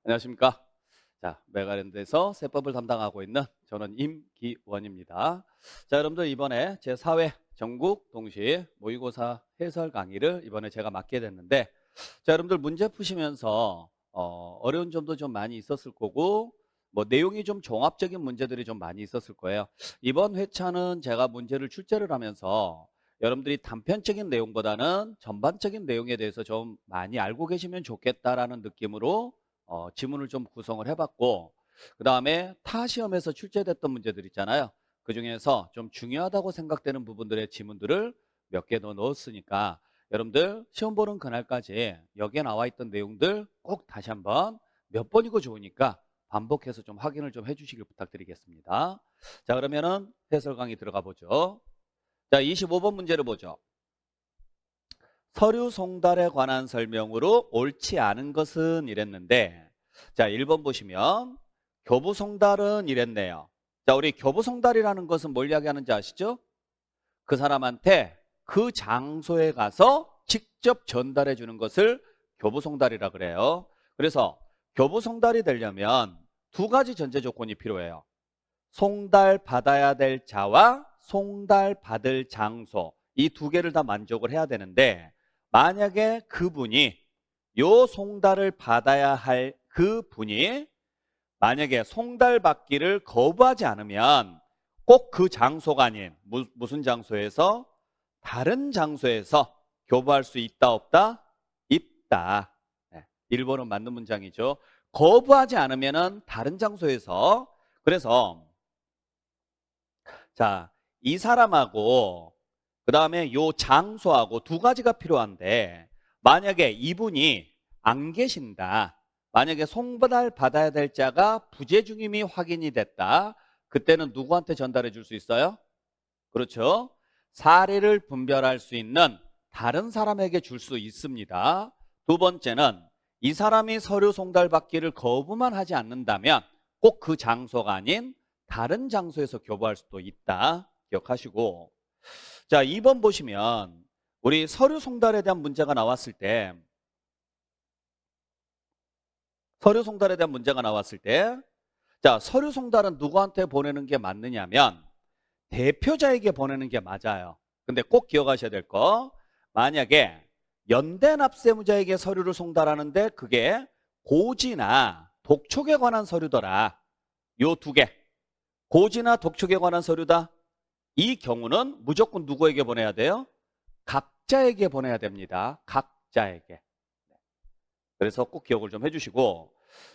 안녕하십니까. 자, 메가랜드에서 세법을 담당하고 있는 저는 임기원입니다. 자, 여러분들 이번에 제4회 전국 동시 모의고사 해설 강의를 이번에 제가 맡게 됐는데, 자, 여러분들 문제 푸시면서 어려운 점도 좀 많이 있었을 거고, 뭐 내용이 좀 종합적인 문제들이 좀 많이 있었을 거예요. 이번 회차는 제가 문제를 출제를 하면서 여러분들이 단편적인 내용보다는 전반적인 내용에 대해서 좀 많이 알고 계시면 좋겠다라는 느낌으로 지문을 좀 구성을 해봤고, 그 다음에 타 시험에서 출제됐던 문제들 있잖아요. 그 중에서 좀 중요하다고 생각되는 부분들의 지문들을 몇 개 더 넣었으니까 여러분들 시험 보는 그날까지 여기에 나와 있던 내용들 꼭 다시 한번 몇 번이고 좋으니까 반복해서 좀 확인을 좀 해주시길 부탁드리겠습니다. 자, 그러면은 해설 강의 들어가 보죠. 자, 25번 문제를 보죠. 서류 송달에 관한 설명으로 옳지 않은 것은 이랬는데, 자, 1번 보시면 교부 송달은 이랬네요. 자, 우리 교부 송달이라는 것은 뭘 이야기하는지 아시죠? 그 사람한테 그 장소에 가서 직접 전달해 주는 것을 교부 송달이라 그래요. 그래서 교부 송달이 되려면 두 가지 전제 조건이 필요해요. 송달 받아야 될 자와 송달 받을 장소, 이 두 개를 다 만족을 해야 되는데, 만약에 그분이 요 송달을 받아야 할 그분이 만약에 송달 받기를 거부하지 않으면 꼭 그 장소가 아닌 무슨 장소에서, 다른 장소에서 교부할 수 있다 없다? 있다. 1번은 맞는 문장이죠. 거부하지 않으면은 다른 장소에서. 그래서 자, 이 사람하고 그 다음에 요 장소하고 두 가지가 필요한데, 만약에 이분이 안 계신다, 만약에 송달 받아야 될 자가 부재 중임이 확인이 됐다, 그때는 누구한테 전달해 줄 수 있어요? 그렇죠. 사례를 분별할 수 있는 다른 사람에게 줄 수 있습니다. 두 번째는 이 사람이 서류 송달 받기를 거부만 하지 않는다면 꼭 그 장소가 아닌 다른 장소에서 교부할 수도 있다. 기억하시고, 자, 2번 보시면 우리 서류 송달에 대한 문제가 나왔을 때, 서류 송달에 대한 문제가 나왔을 때, 자, 서류 송달은 누구한테 보내는 게 맞느냐면 대표자에게 보내는 게 맞아요. 근데 꼭 기억하셔야 될 거, 만약에 연대납세무자에게 서류를 송달하는데 그게 고지나 독촉에 관한 서류더라, 요 두 개, 고지나 독촉에 관한 서류다, 이 경우는 무조건 누구에게 보내야 돼요? 각자에게 보내야 됩니다. 각자에게. 그래서 꼭 기억을 좀 해주시고,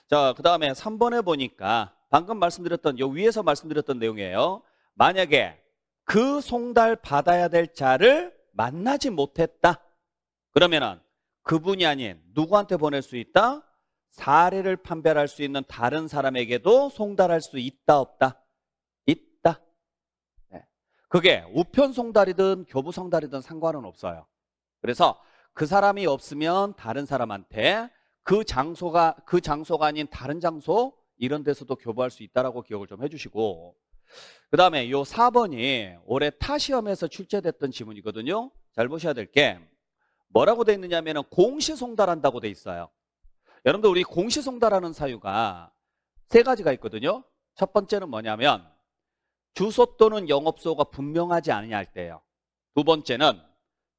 자, 그 다음에 3번에 보니까 방금 말씀드렸던, 요 위에서 말씀드렸던 내용이에요. 만약에 그 송달 받아야 될 자를 만나지 못했다, 그러면은 그분이 아닌 누구한테 보낼 수 있다? 사례를 판별할 수 있는 다른 사람에게도 송달할 수 있다 없다? 있다. 네. 그게 우편 송달이든 교부 송달이든 상관은 없어요. 그래서 그 사람이 없으면 다른 사람한테, 그 장소가 아닌 다른 장소, 이런 데서도 교부할 수 있다라고 기억을 좀 해주시고, 그 다음에 요 4번이 올해 타 시험에서 출제됐던 지문이거든요. 잘 보셔야 될 게 뭐라고 돼 있느냐면 공시송달한다고 돼 있어요. 여러분들 우리 공시송달하는 사유가 세 가지가 있거든요. 첫 번째는 뭐냐면 주소 또는 영업소가 분명하지 않으냐 할 때예요. 두 번째는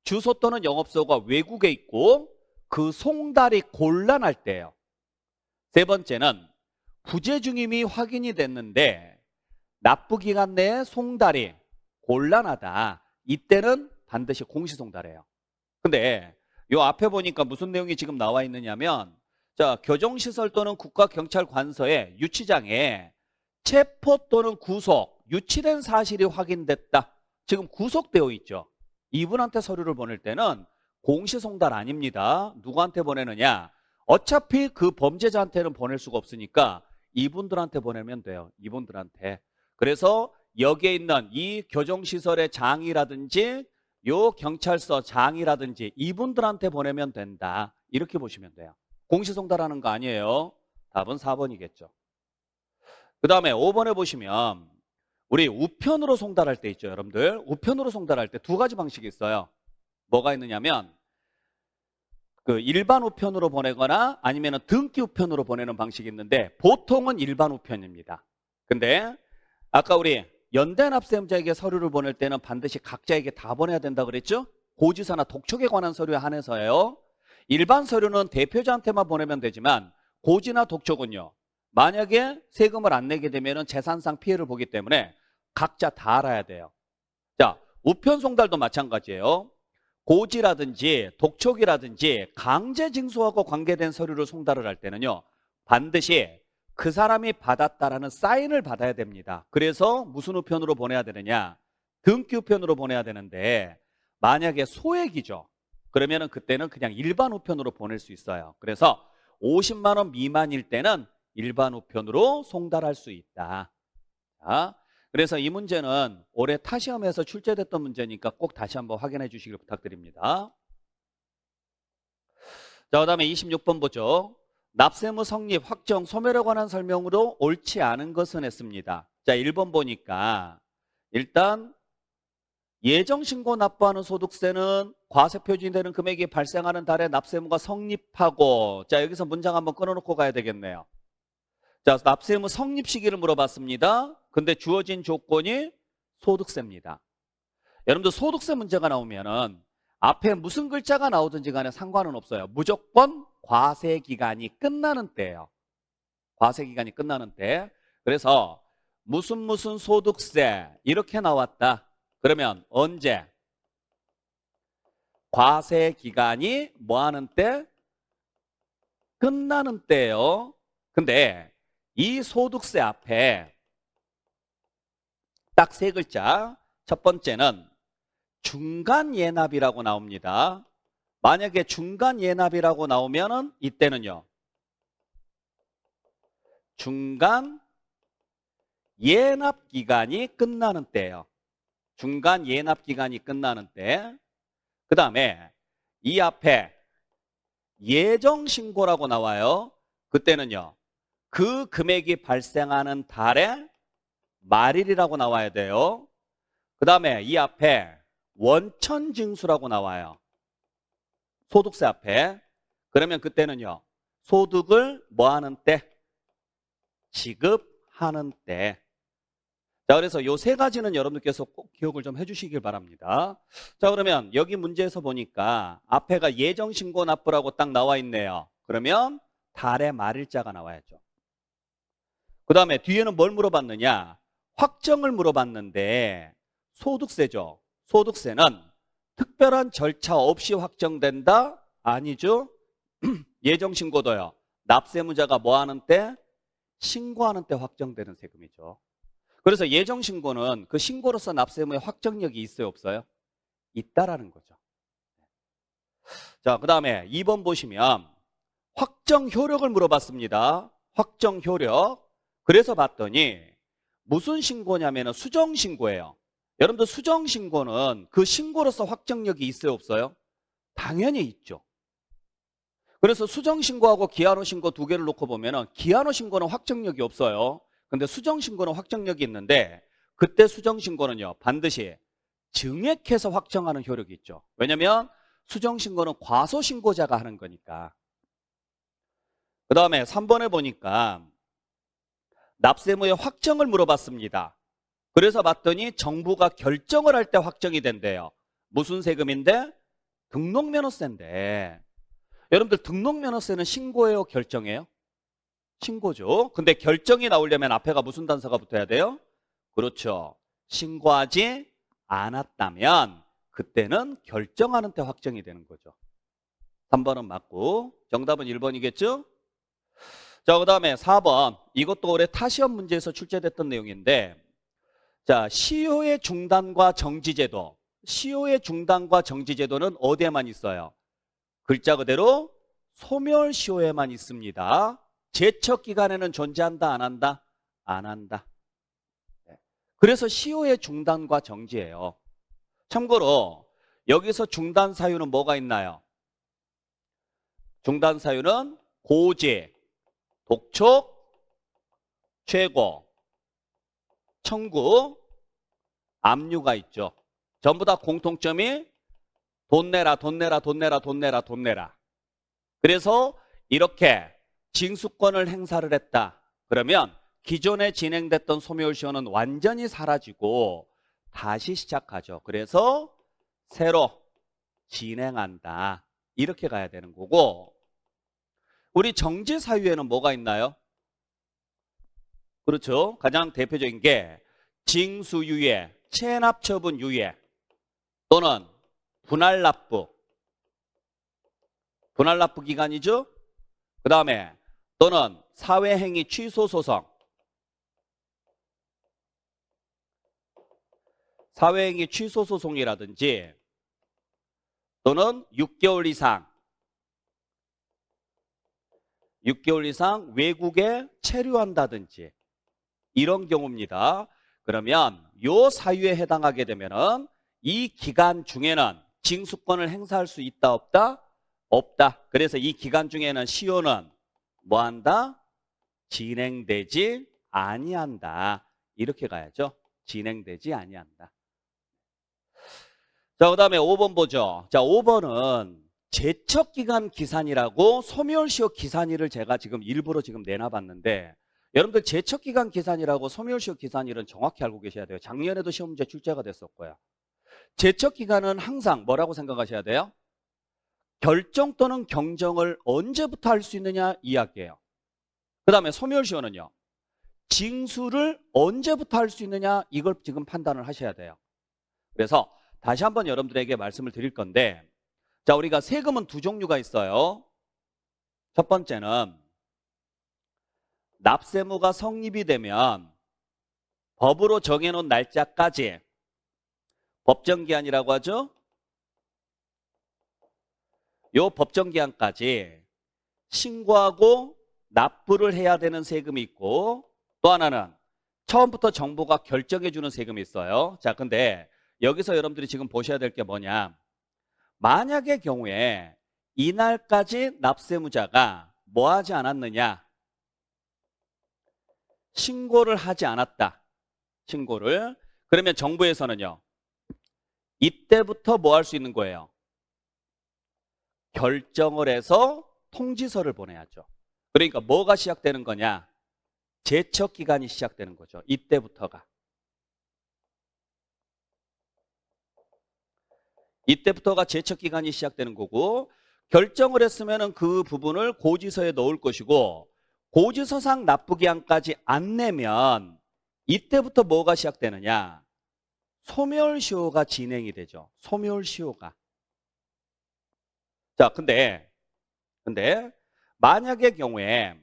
주소 또는 영업소가 외국에 있고 그 송달이 곤란할 때예요. 세 번째는 부재 중임이 확인이 됐는데 납부기간 내에 송달이 곤란하다, 이때는 반드시 공시송달해요. 근데 요 앞에 보니까 무슨 내용이 지금 나와 있느냐면, 자, 교정시설 또는 국가경찰관서의 유치장에 체포 또는 구속, 유치된 사실이 확인됐다, 지금 구속되어 있죠. 이분한테 서류를 보낼 때는 공시송달 아닙니다. 누구한테 보내느냐? 어차피 그 범죄자한테는 보낼 수가 없으니까 이분들한테 보내면 돼요. 이분들한테. 그래서 여기에 있는 이 교정시설의 장이라든지 요 경찰서 장이라든지 이분들한테 보내면 된다, 이렇게 보시면 돼요. 공시송달하는 거 아니에요. 답은 4번이겠죠. 그 다음에 5번에 보시면 우리 우편으로 송달할 때 있죠. 여러분들 우편으로 송달할 때 두 가지 방식이 있어요. 뭐가 있느냐면 그 일반 우편으로 보내거나 아니면 등기 우편으로 보내는 방식이 있는데 보통은 일반 우편입니다. 근데 아까 우리 연대 납세자에게 서류를 보낼 때는 반드시 각자에게 다 보내야 된다 그랬죠? 고지서나 독촉에 관한 서류에 한해서예요. 일반 서류는 대표자한테만 보내면 되지만 고지나 독촉은요. 만약에 세금을 안 내게 되면 재산상 피해를 보기 때문에 각자 다 알아야 돼요. 자, 우편 송달도 마찬가지예요. 고지라든지 독촉이라든지 강제 징수하고 관계된 서류를 송달을 할 때는요. 반드시 그 사람이 받았다라는 사인을 받아야 됩니다. 그래서 무슨 우편으로 보내야 되느냐? 등기 우편으로 보내야 되는데 만약에 소액이죠. 그러면은 그때는 그냥 일반 우편으로 보낼 수 있어요. 그래서 50만 원 미만일 때는 일반 우편으로 송달할 수 있다. 자, 그래서 이 문제는 올해 타시험에서 출제됐던 문제니까 꼭 다시 한번 확인해 주시길 부탁드립니다. 자, 그 다음에 26번 보죠. 납세무 성립, 확정, 소멸에 관한 설명으로 옳지 않은 것은 했습니다. 자, 1번 보니까 일단 예정신고 납부하는 소득세는 과세 표준되는 금액이 발생하는 달에 납세무가 성립하고, 자, 여기서 문장 한번 끊어놓고 가야 되겠네요. 자, 납세의무 성립 시기를 물어봤습니다. 근데 주어진 조건이 소득세입니다. 여러분들 소득세 문제가 나오면은 앞에 무슨 글자가 나오든지 간에 상관은 없어요. 무조건 과세 기간이 끝나는 때예요. 과세 기간이 끝나는 때. 그래서 무슨 소득세 이렇게 나왔다. 그러면 언제? 과세 기간이 뭐 하는 때? 끝나는 때예요. 근데 이 소득세 앞에 딱 세 글자. 첫 번째는 중간 예납이라고 나옵니다. 만약에 중간 예납이라고 나오면은 이때는요. 중간 예납 기간이 끝나는 때예요. 중간 예납 기간이 끝나는 때. 그다음에 이 앞에 예정 신고라고 나와요. 그때는요. 그 금액이 발생하는 달의 말일이라고 나와야 돼요. 그 다음에 이 앞에 원천징수라고 나와요. 소득세 앞에. 그러면 그때는요. 소득을 뭐 하는 때? 지급하는 때. 자, 그래서 요 세 가지는 여러분들께서 꼭 기억을 좀 해주시길 바랍니다. 자, 그러면 여기 문제에서 보니까 앞에가 예정신고 납부라고 딱 나와 있네요. 그러면 달의 말일자가 나와야죠. 그 다음에 뒤에는 뭘 물어봤느냐? 확정을 물어봤는데 소득세죠. 소득세는 특별한 절차 없이 확정된다? 아니죠. 예정신고도요. 납세무자가 뭐 하는 때? 신고하는 때 확정되는 세금이죠. 그래서 예정신고는 그 신고로서 납세무의 확정력이 있어요, 없어요? 있다라는 거죠. 자, 그 다음에 2번 보시면 확정 효력을 물어봤습니다. 확정 효력. 그래서 봤더니 무슨 신고냐면 수정 신고예요. 여러분들 수정 신고는 그 신고로서 확정력이 있어요, 없어요? 당연히 있죠. 그래서 수정 신고하고 기한후 신고 두 개를 놓고 보면은 기한후 신고는 확정력이 없어요. 근데 수정 신고는 확정력이 있는데 그때 수정 신고는요 반드시 증액해서 확정하는 효력이 있죠. 왜냐하면 수정 신고는 과소 신고자가 하는 거니까. 그 다음에 3번에 보니까 납세무의 확정을 물어봤습니다. 그래서 봤더니 정부가 결정을 할 때 확정이 된대요. 무슨 세금인데? 등록면허세인데. 여러분들 등록면허세는 신고예요, 결정이에요? 신고죠. 근데 결정이 나오려면 앞에가 무슨 단서가 붙어야 돼요? 그렇죠. 신고하지 않았다면 그때는 결정하는 때 확정이 되는 거죠. 3번은 맞고 정답은 1번이겠죠? 자, 그 다음에 4번. 이것도 올해 타시험 문제에서 출제됐던 내용인데 자, 시효의 중단과 정지제도. 시효의 중단과 정지제도는 어디에만 있어요? 글자 그대로 소멸시효에만 있습니다. 제척기간에는 존재한다, 안 한다? 안 한다. 그래서 시효의 중단과 정지예요. 참고로 여기서 중단 사유는 뭐가 있나요? 중단 사유는 고지, 독촉, 최고, 청구, 압류가 있죠. 전부 다 공통점이 돈 내라, 돈 내라, 돈 내라, 돈 내라, 돈 내라. 그래서 이렇게 징수권을 행사를 했다. 그러면 기존에 진행됐던 소멸시효는 완전히 사라지고 다시 시작하죠. 그래서 새로 진행한다. 이렇게 가야 되는 거고, 우리 정지 사유에는 뭐가 있나요? 그렇죠. 가장 대표적인 게 징수유예, 체납처분유예 또는 분할납부 기간이죠. 그 다음에 또는 사회행위 취소소송, 사회행위 취소소송이라든지 또는 6개월 이상 외국에 체류한다든지 이런 경우입니다. 그러면 요 사유에 해당하게 되면은 이 기간 중에는 징수권을 행사할 수 있다 없다? 없다. 그래서 이 기간 중에는 시효는 뭐한다? 진행되지 아니한다. 이렇게 가야죠. 진행되지 아니한다. 자, 그 다음에 5번 보죠. 자, 5번은 제척기간 기산이라고 소멸시효 기산일을 제가 지금 일부러 지금 내놔봤는데, 여러분들 제척기간 기산이라고 소멸시효 기산일은 정확히 알고 계셔야 돼요. 작년에도 시험 문제 출제가 됐었고요. 제척기간은 항상 뭐라고 생각하셔야 돼요? 결정 또는 경정을 언제부터 할 수 있느냐 이야기예요. 그 다음에 소멸시효는요, 징수를 언제부터 할 수 있느냐, 이걸 지금 판단을 하셔야 돼요. 그래서 다시 한번 여러분들에게 말씀을 드릴 건데, 자, 우리가 세금은 두 종류가 있어요. 첫 번째는 납세무가 성립이 되면 법으로 정해놓은 날짜까지, 법정기한이라고 하죠. 요 법정기한까지 신고하고 납부를 해야 되는 세금이 있고, 또 하나는 처음부터 정부가 결정해 주는 세금이 있어요. 자, 근데 여기서 여러분들이 지금 보셔야 될 게 뭐냐, 만약의 경우에 이날까지 납세무자가 뭐 하지 않았느냐, 신고를 하지 않았다. 신고를. 그러면 정부에서는요, 이때부터 뭐 할 수 있는 거예요? 결정을 해서 통지서를 보내야죠. 그러니까 뭐가 시작되는 거냐? 제척 기간이 시작되는 거죠. 이때부터가. 이때부터가 제척 기간이 시작되는 거고, 결정을 했으면 그 부분을 고지서에 넣을 것이고, 고지서상 납부기한까지 안 내면 이때부터 뭐가 시작되느냐? 소멸시효가 진행이 되죠. 소멸시효가. 자, 근데 만약의 경우에,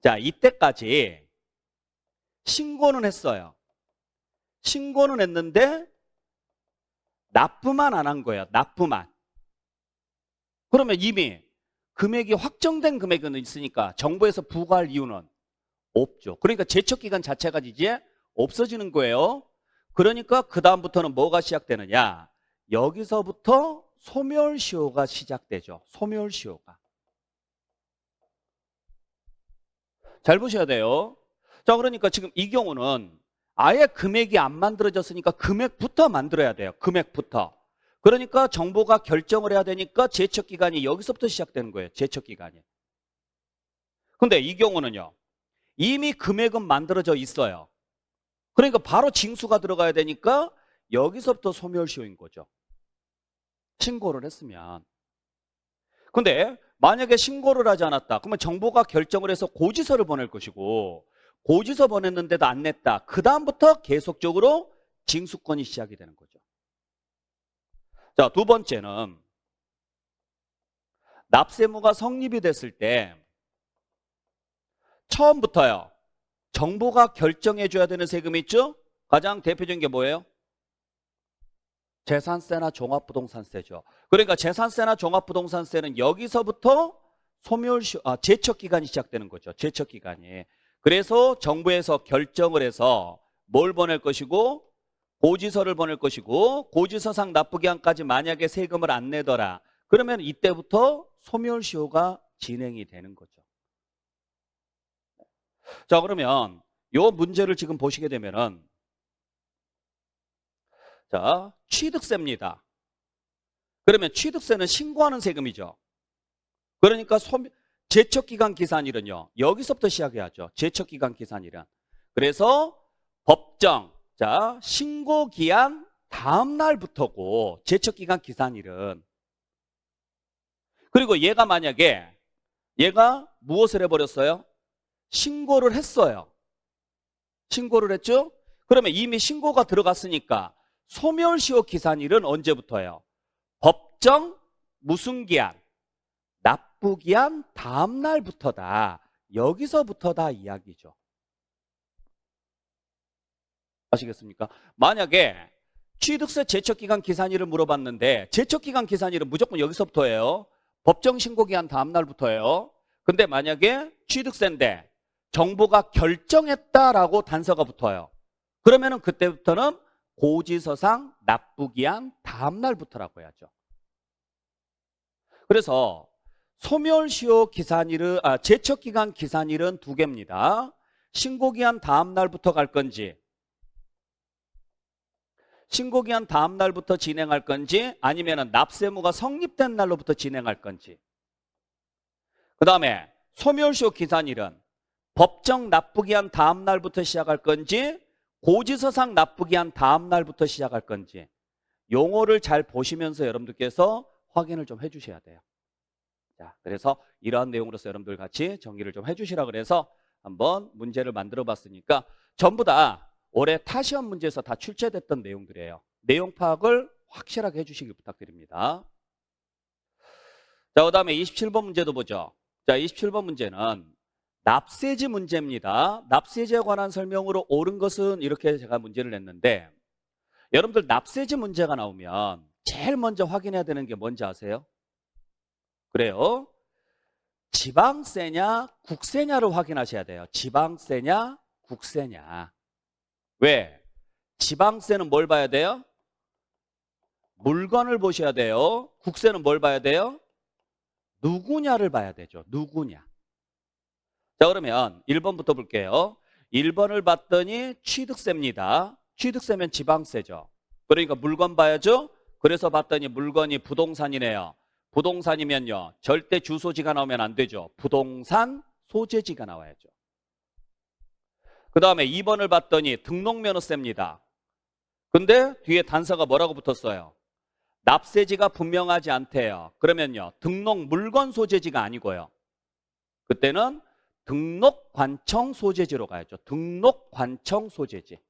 자, 이때까지 신고는 했어요. 신고는 했는데 납부만 안 한 거예요. 납부만. 그러면 이미 금액이 확정된 금액은 있으니까 정부에서 부과할 이유는 없죠. 그러니까 제척기간 자체가 이제 없어지는 거예요. 그러니까 그 다음부터는 뭐가 시작되느냐? 여기서부터 소멸시효가 시작되죠. 소멸시효가. 잘 보셔야 돼요. 자, 그러니까 지금 이 경우는 아예 금액이 안 만들어졌으니까 금액부터 만들어야 돼요. 금액부터. 그러니까 정부가 결정을 해야 되니까 제척기간이 여기서부터 시작되는 거예요. 제척기간이. 근데 이 경우는요, 이미 금액은 만들어져 있어요. 그러니까 바로 징수가 들어가야 되니까 여기서부터 소멸시효인 거죠. 신고를 했으면. 근데 만약에 신고를 하지 않았다. 그러면 정부가 결정을 해서 고지서를 보낼 것이고, 고지서 보냈는데도 안 냈다. 그 다음부터 계속적으로 징수권이 시작이 되는 거죠. 자, 두 번째는 납세무가 성립이 됐을 때 처음부터요, 정부가 결정해 줘야 되는 세금이 있죠? 가장 대표적인 게 뭐예요? 재산세나 종합부동산세죠. 그러니까 재산세나 종합부동산세는 여기서부터 제척기간이 시작되는 거죠. 제척기간이. 그래서 정부에서 결정을 해서 뭘 보낼 것이고, 고지서를 보낼 것이고, 고지서상 납부기한까지 만약에 세금을 안 내더라. 그러면 이때부터 소멸시효가 진행이 되는 거죠. 자, 그러면 요 문제를 지금 보시게 되면은, 자, 취득세입니다. 그러면 취득세는 신고하는 세금이죠. 그러니까 제척기간 기산일은요. 여기서부터 시작해야죠. 제척기간 기산일은. 그래서 법정, 자, 신고기한 다음 날부터고 제척기간 기산일은. 그리고 얘가 만약에 얘가 무엇을 해버렸어요? 신고를 했어요. 신고를 했죠? 그러면 이미 신고가 들어갔으니까 소멸시효 기산일은 언제부터예요? 법정 무슨 기한? 납부기한 다음 날부터다. 여기서부터다 이야기죠. 아시겠습니까? 만약에 취득세 제척기간 기산일을 물어봤는데 제척기간 기산일은 무조건 여기서부터예요. 법정 신고기한 다음 날부터예요. 근데 만약에 취득세인데 정부가 결정했다라고 단서가 붙어요. 그러면은 그때부터는 고지서상 납부기한 다음 날부터라고 해야죠. 그래서 소멸시효 기산일은 제척기간 기산일은 두 개입니다. 신고기한 다음 날부터 갈 건지 신고기한 다음 날부터 진행할 건지 아니면 납세무가 성립된 날로부터 진행할 건지. 그 다음에 소멸시효 기산일은 법정 납부기한 다음 날부터 시작할 건지 고지서상 납부기한 다음 날부터 시작할 건지 용어를 잘 보시면서 여러분들께서 확인을 좀 해주셔야 돼요. 자, 그래서 이러한 내용으로서 여러분들 같이 정리를 좀 해주시라 그래서 한번 문제를 만들어 봤으니까 전부 다 올해 타시험 문제에서 다 출제됐던 내용들이에요. 내용 파악을 확실하게 해주시길 부탁드립니다. 자, 그 다음에 27번 문제도 보죠. 자, 27번 문제는 납세지 문제입니다. 납세지에 관한 설명으로 옳은 것은 이렇게 제가 문제를 냈는데 여러분들 납세지 문제가 나오면 제일 먼저 확인해야 되는 게 뭔지 아세요? 그래요. 지방세냐 국세냐를 확인하셔야 돼요. 지방세냐 국세냐. 왜? 지방세는 뭘 봐야 돼요? 물건을 보셔야 돼요. 국세는 뭘 봐야 돼요? 누구냐를 봐야 되죠. 누구냐. 자, 그러면 1번부터 볼게요. 1번을 봤더니 취득세입니다. 취득세면 지방세죠. 그러니까 물건 봐야죠. 그래서 봤더니 물건이 부동산이네요. 부동산이면요. 절대 주소지가 나오면 안 되죠. 부동산 소재지가 나와야죠. 그 다음에 2번을 봤더니 등록면허세입니다. 근데 뒤에 단서가 뭐라고 붙었어요? 납세지가 분명하지 않대요. 그러면요. 등록 물건 소재지가 아니고요. 그때는 등록관청 소재지로 가야죠. 등록관청 소재지.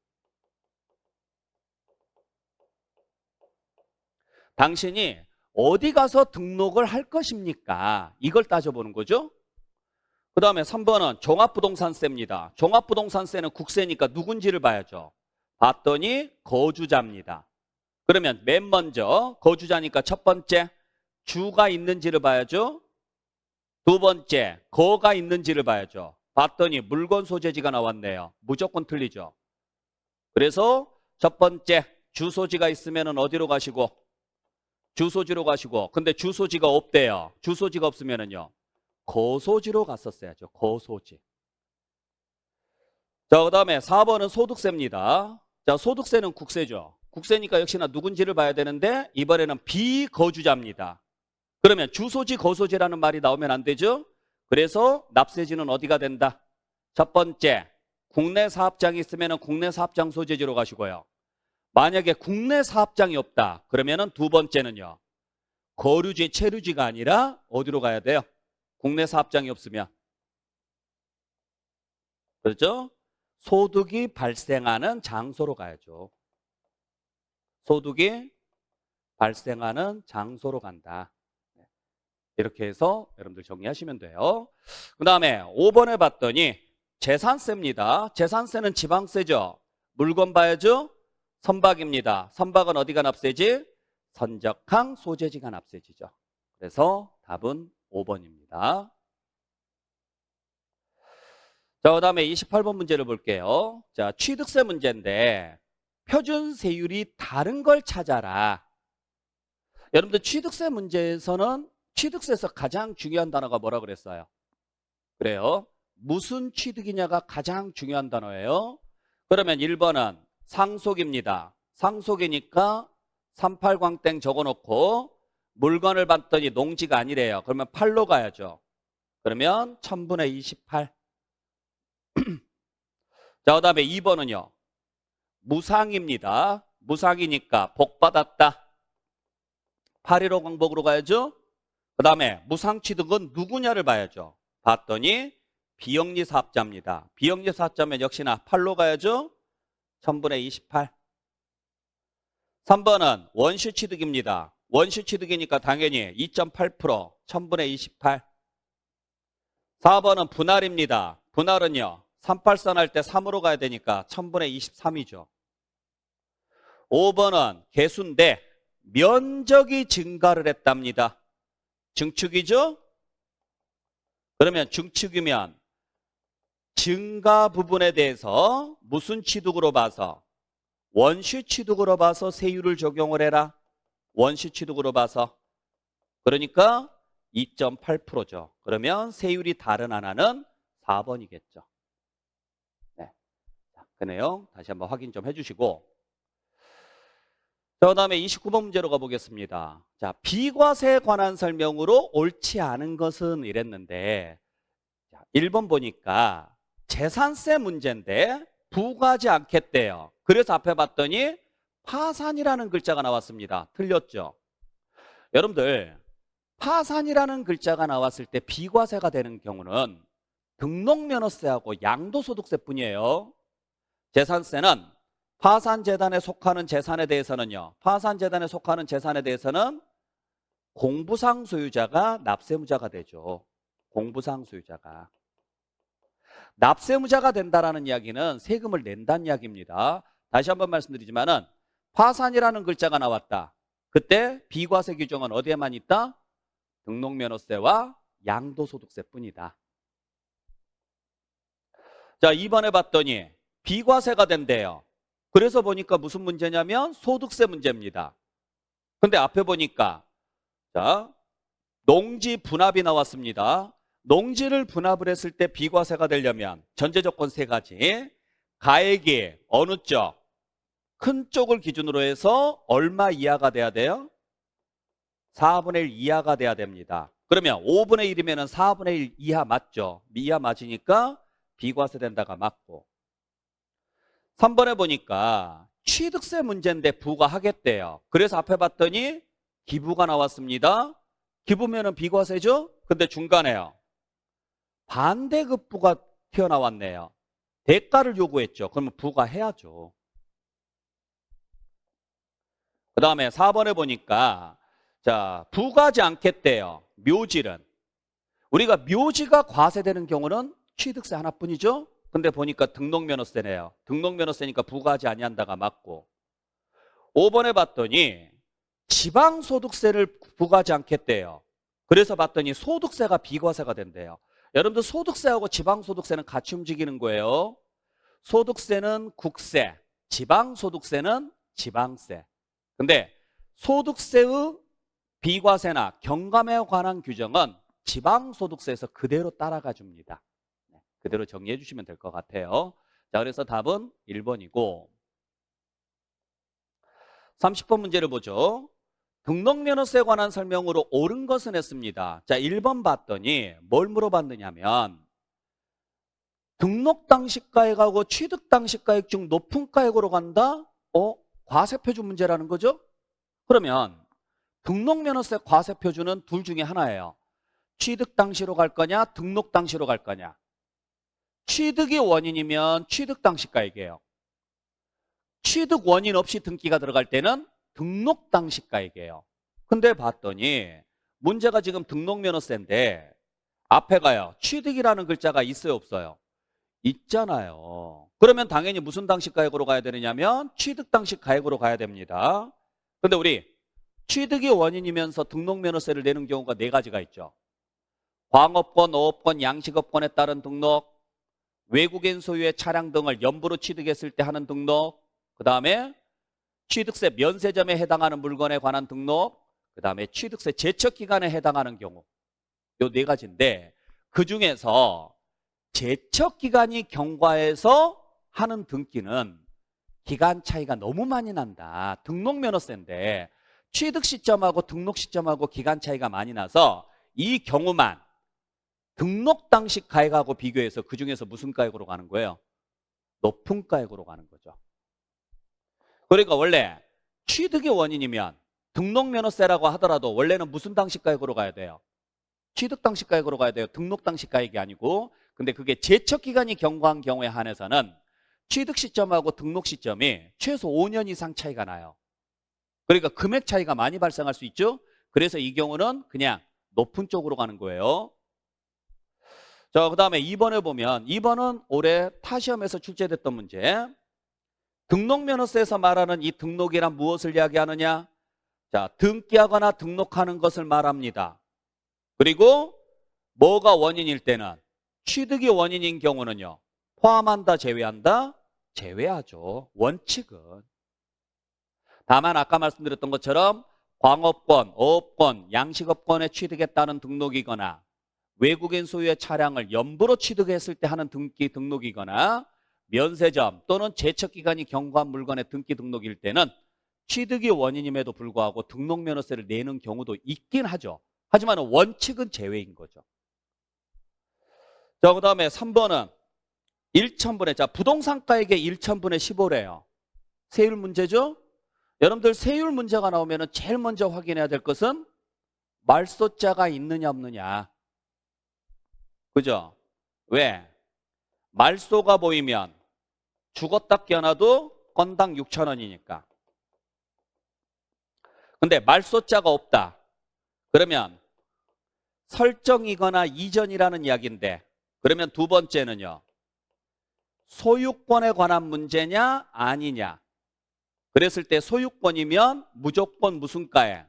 당신이 어디 가서 등록을 할 것입니까? 이걸 따져보는 거죠. 그 다음에 3번은 종합부동산세입니다. 종합부동산세는 국세니까 누군지를 봐야죠. 봤더니 거주자입니다. 그러면 맨 먼저 거주자니까 첫 번째 주가 있는지를 봐야죠. 두 번째 거가 있는지를 봐야죠. 봤더니 물건 소재지가 나왔네요. 무조건 틀리죠. 그래서 첫 번째 주소지가 있으면 어디로 가시고? 주소지로 가시고. 근데 주소지가 없대요. 주소지가 없으면은요. 거소지로 갔었어야죠. 거소지. 자, 그 다음에 4번은 소득세입니다. 자, 소득세는 국세죠. 국세니까 역시나 누군지를 봐야 되는데 이번에는 비거주자입니다. 그러면 주소지, 거소지라는 말이 나오면 안 되죠. 그래서 납세지는 어디가 된다? 첫 번째, 국내 사업장이 있으면 국내 사업장 소재지로 가시고요. 만약에 국내 사업장이 없다. 그러면은 두 번째는요. 거류지, 체류지가 아니라 어디로 가야 돼요? 국내 사업장이 없으면. 그렇죠? 소득이 발생하는 장소로 가야죠. 소득이 발생하는 장소로 간다. 이렇게 해서 여러분들 정리하시면 돼요. 그 다음에 5번에 봤더니 재산세입니다. 재산세는 지방세죠. 물건 봐야죠. 선박입니다. 선박은 어디가 납세지? 선적항 소재지가 납세지죠. 그래서 답은 5번입니다. 자, 그 다음에 28번 문제를 볼게요. 자, 취득세 문제인데 표준세율이 다른 걸 찾아라. 여러분들 취득세 문제에서는 취득세에서 가장 중요한 단어가 뭐라 그랬어요? 그래요. 무슨 취득이냐가 가장 중요한 단어예요. 그러면 1번은 상속입니다. 상속이니까 38광땡 적어놓고 물건을 봤더니 농지가 아니래요. 그러면 8로 가야죠. 그러면 1000분의 28. 자, 그 다음에 2번은요. 무상입니다. 무상이니까 복 받았다. 815 광복으로 가야죠. 그 다음에 무상취득은 누구냐를 봐야죠. 봤더니 비영리 사업자입니다. 비영리 사업자면 역시나 8로 가야죠. 1000분의 28. 3번은 원시취득입니다. 원시취득이니까 당연히 2.8%, 1000분의 28. 4번은 분할입니다. 분할은요. 38선 할 때 3으로 가야 되니까 1000분의 23이죠. 5번은 개수인데 면적이 증가를 했답니다. 증축이죠? 그러면 증축이면 증가 부분에 대해서 무슨 취득으로 봐서? 원시 취득으로 봐서 세율을 적용을 해라. 원시 취득으로 봐서. 그러니까 2.8%죠. 그러면 세율이 다른 하나는 4번이겠죠. 네. 그 내용 다시 한번 확인 좀 해주시고. 자, 그 다음에 29번 문제로 가보겠습니다. 자, 비과세에 관한 설명으로 옳지 않은 것은 이랬는데, 자, 1번 보니까 재산세 문제인데 부과하지 않겠대요. 그래서 앞에 봤더니 파산이라는 글자가 나왔습니다. 틀렸죠? 여러분들, 파산이라는 글자가 나왔을 때 비과세가 되는 경우는 등록면허세하고 양도소득세뿐이에요. 재산세는 파산재단에 속하는 재산에 대해서는요. 파산재단에 속하는 재산에 대해서는 공부상 소유자가 납세무자가 되죠. 공부상 소유자가. 납세무자가 된다라는 이야기는 세금을 낸다는 이야기입니다. 다시 한번 말씀드리지만은 파산이라는 글자가 나왔다. 그때 비과세 규정은 어디에만 있다? 등록면허세와 양도소득세뿐이다. 자, 2번에 봤더니 비과세가 된대요. 그래서 보니까 무슨 문제냐면 소득세 문제입니다. 근데 앞에 보니까 자, 농지 분합이 나왔습니다. 농지를 분합을 했을 때 비과세가 되려면 전제조건 3가지. 가액이 어느 쪽? 큰 쪽을 기준으로 해서 얼마 이하가 돼야 돼요? 4분의 1 이하가 돼야 됩니다. 그러면 5분의 1이면 4분의 1 이하 맞죠? 이하 맞으니까 비과세 된다가 맞고. 3번에 보니까 취득세 문제인데 부과하겠대요. 그래서 앞에 봤더니 기부가 나왔습니다. 기부면은 비과세죠? 근데 중간에요. 반대급부가 튀어나왔네요. 대가를 요구했죠. 그러면 부과해야죠. 그 다음에 4번에 보니까 자, 부과하지 않겠대요. 묘지는. 우리가 묘지가 과세되는 경우는 취득세 하나뿐이죠. 근데 보니까 등록면허세네요. 등록면허세니까 부과하지 아니한다가 맞고. 5번에 봤더니 지방소득세를 부과하지 않겠대요. 그래서 봤더니 소득세가 비과세가 된대요. 여러분들 소득세하고 지방소득세는 같이 움직이는 거예요. 소득세는 국세, 지방소득세는 지방세. 근데 소득세의 비과세나 경감에 관한 규정은 지방소득세에서 그대로 따라가 줍니다. 그대로 정리해 주시면 될 것 같아요. 자, 그래서 답은 1번이고 30번 문제를 보죠. 등록면허세에 관한 설명으로 옳은 것은 했습니다. 자, 1번 봤더니 뭘 물어봤느냐면 등록 당시가액하고 취득 당시가액 중 높은 가액으로 간다? 과세표준 문제라는 거죠? 그러면 등록면허세 과세표준은 둘 중에 하나예요. 취득 당시로 갈 거냐, 등록 당시로 갈 거냐. 취득이 원인이면 취득 당시가액이에요. 취득 원인 없이 등기가 들어갈 때는 등록 당시가액이에요. 근데 봤더니 문제가 지금 등록면허세인데 앞에 가요. 취득이라는 글자가 있어요, 없어요? 있잖아요. 그러면 당연히 무슨 당시가액으로 가야 되느냐면 취득 당시가액으로 가야 됩니다. 근데 우리 취득이 원인이면서 등록면허세를 내는 경우가 4가지가 있죠. 광업권, 어업권, 양식업권에 따른 등록, 외국인 소유의 차량 등을 연부로 취득했을 때 하는 등록, 그 다음에 취득세 면세점에 해당하는 물건에 관한 등록, 그 다음에 취득세 제척기간에 해당하는 경우. 요 4가지인데 그 중에서 제척기간이 경과해서 하는 등기는 기간 차이가 너무 많이 난다. 등록면허세인데 취득 시점하고 등록 시점하고 기간 차이가 많이 나서 이 경우만 등록 당시 가액하고 비교해서 그중에서 무슨 가액으로 가는 거예요? 높은 가액으로 가는 거죠. 그러니까 원래 취득의 원인이면 등록 면허세라고 하더라도 원래는 무슨 당시 가액으로 가야 돼요? 취득 당시 가액으로 가야 돼요. 등록 당시 가액이 아니고. 근데 그게 제척 기간이 경과한 경우에 한해서는 취득 시점하고 등록 시점이 최소 5년 이상 차이가 나요. 그러니까 금액 차이가 많이 발생할 수 있죠. 그래서 이 경우는 그냥 높은 쪽으로 가는 거예요. 자, 그 다음에 2번에 보면 2번은 올해 타시험에서 출제됐던 문제. 등록면허세에서 말하는 이 등록이란 무엇을 이야기하느냐? 자, 등기하거나 등록하는 것을 말합니다. 그리고 뭐가 원인일 때는 취득이 원인인 경우는요. 포함한다, 제외한다? 제외하죠. 원칙은. 다만 아까 말씀드렸던 것처럼 광업권, 어업권, 양식업권의 취득에 따른 등록이거나 외국인 소유의 차량을 염부로 취득했을 때 하는 등기 등록이거나 면세점 또는 제척기간이 경과한 물건의 등기 등록일 때는 취득이 원인임에도 불구하고 등록면허세를 내는 경우도 있긴 하죠. 하지만 원칙은 제외인 거죠. 자, 그 다음에 3번은 1천분의, 자, 부동산가액의 1천분의 15래요. 세율 문제죠? 여러분들 세율 문제가 나오면 제일 먼저 확인해야 될 것은 말소자가 있느냐 없느냐. 그죠? 왜? 말소가 보이면 죽었다 깨어나도 건당 6,000원이니까. 근데 말소자가 없다. 그러면 설정이거나 이전이라는 이야기인데, 그러면 두 번째는요. 소유권에 관한 문제냐 아니냐. 그랬을 때 소유권이면 무조건 무슨 가액?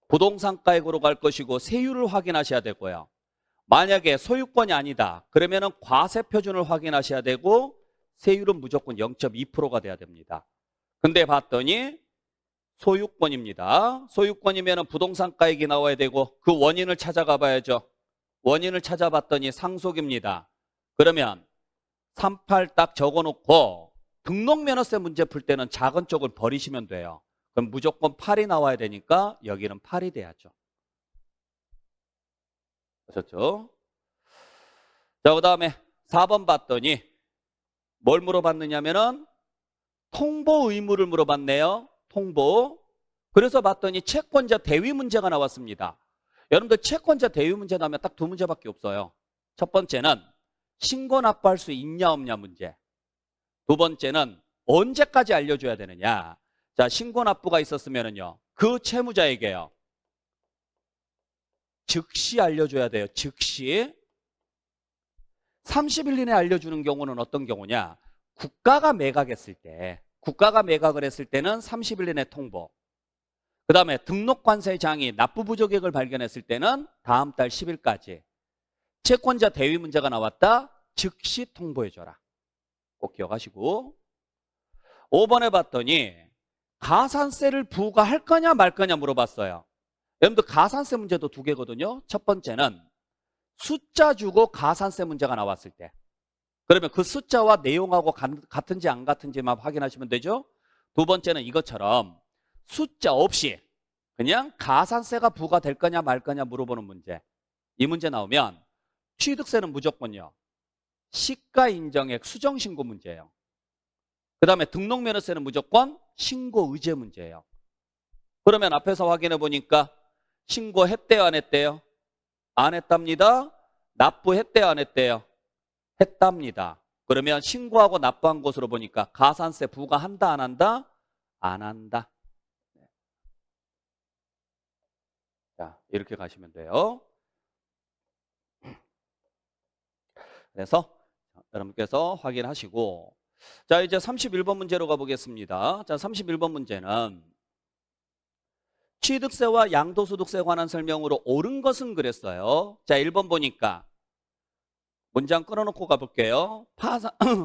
부동산 가액으로 갈 것이고 세율을 확인하셔야 되고요. 만약에 소유권이 아니다. 그러면은 과세 표준을 확인하셔야 되고 세율은 무조건 0.2%가 돼야 됩니다. 근데 봤더니 소유권입니다. 소유권이면 부동산 가액이 나와야 되고 그 원인을 찾아가 봐야죠. 원인을 찾아봤더니 상속입니다. 그러면 38 딱 적어놓고 등록면허세 문제 풀 때는 작은 쪽을 버리시면 돼요. 그럼 무조건 8이 나와야 되니까 여기는 8이 돼야죠. 아셨죠? 자, 그 다음에 4번 봤더니 뭘 물어봤느냐면은 통보 의무를 물어봤네요. 통보. 그래서 봤더니 채권자 대위 문제가 나왔습니다. 여러분들 채권자 대위 문제 나오면 딱 두 문제밖에 없어요. 첫 번째는 신고 납부할 수 있냐 없냐 문제. 두 번째는 언제까지 알려줘야 되느냐. 자, 신고 납부가 있었으면은요. 그 채무자에게요. 즉시 알려줘야 돼요. 즉시. 30일 이내에 알려주는 경우는 어떤 경우냐? 국가가 매각했을 때, 국가가 매각을 했을 때는 30일 이내 통보. 그 다음에 등록관세장이 납부 부족액을 발견했을 때는 다음 달 10일까지. 채권자 대위 문제가 나왔다. 즉시 통보해줘라. 꼭 기억하시고. 5번에 봤더니 가산세를 부과할 거냐 말 거냐 물어봤어요. 여러분들 가산세 문제도 두 개거든요. 첫 번째는 숫자 주고 가산세 문제가 나왔을 때. 그러면 그 숫자와 내용하고 같은지 안 같은지만 확인하시면 되죠. 두 번째는 이것처럼 숫자 없이 그냥 가산세가 부과될 거냐 말 거냐 물어보는 문제. 이 문제 나오면 취득세는 무조건요. 시가 인정액 수정신고 문제예요. 그 다음에 등록면허세는 무조건 신고 의제 문제예요. 그러면 앞에서 확인해 보니까 신고했대요 안 했대요? 안 했답니다. 납부했대요 안 했대요? 했답니다. 그러면 신고하고 납부한 것으로 보니까 가산세 부과한다 안 한다? 안 한다. 자, 이렇게 가시면 돼요. 그래서 여러분께서 확인하시고, 자, 이제 31번 문제로 가보겠습니다. 자, 31번 문제는 취득세와 양도소득세에 관한 설명으로 옳은 것은 그랬어요. 자, 1번 보니까 문장 끊어놓고 가볼게요.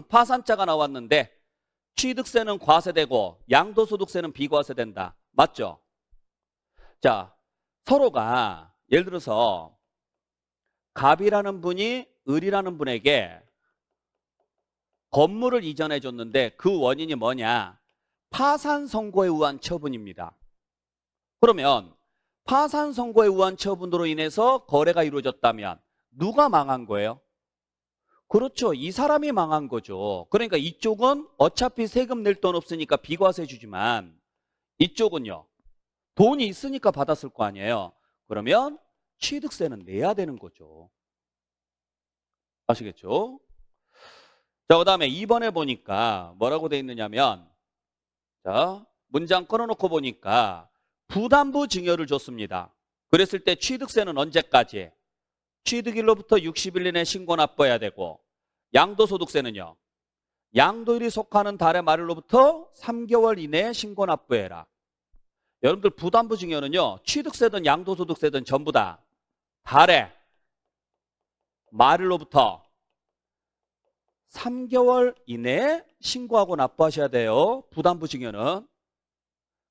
파산자가 나왔는데 취득세는 과세되고 양도소득세는 비과세된다. 맞죠? 자, 서로가 예를 들어서 갑이라는 분이 을이라는 분에게 건물을 이전해 줬는데 그 원인이 뭐냐? 파산 선고에 의한 처분입니다. 그러면 파산 선고에 의한 처분으로 인해서 거래가 이루어졌다면 누가 망한 거예요? 그렇죠. 이 사람이 망한 거죠. 그러니까 이쪽은 어차피 세금 낼 돈 없으니까 비과세 주지만 이쪽은요. 돈이 있으니까 받았을 거 아니에요. 그러면 취득세는 내야 되는 거죠. 아시겠죠? 자, 그 다음에 2번에 보니까 뭐라고 돼 있느냐면, 자, 문장 끊어놓고 보니까 부담부 증여를 줬습니다. 그랬을 때 취득세는 언제까지? 취득일로부터 60일 이내 신고 납부해야 되고, 양도소득세는요. 양도일이 속하는 달의 말일로부터 3개월 이내에 신고 납부해라. 여러분들 부담부 증여는요. 취득세든 양도소득세든 전부 다 달의 말일로부터 3개월 이내에 신고하고 납부하셔야 돼요. 부담부 증여는.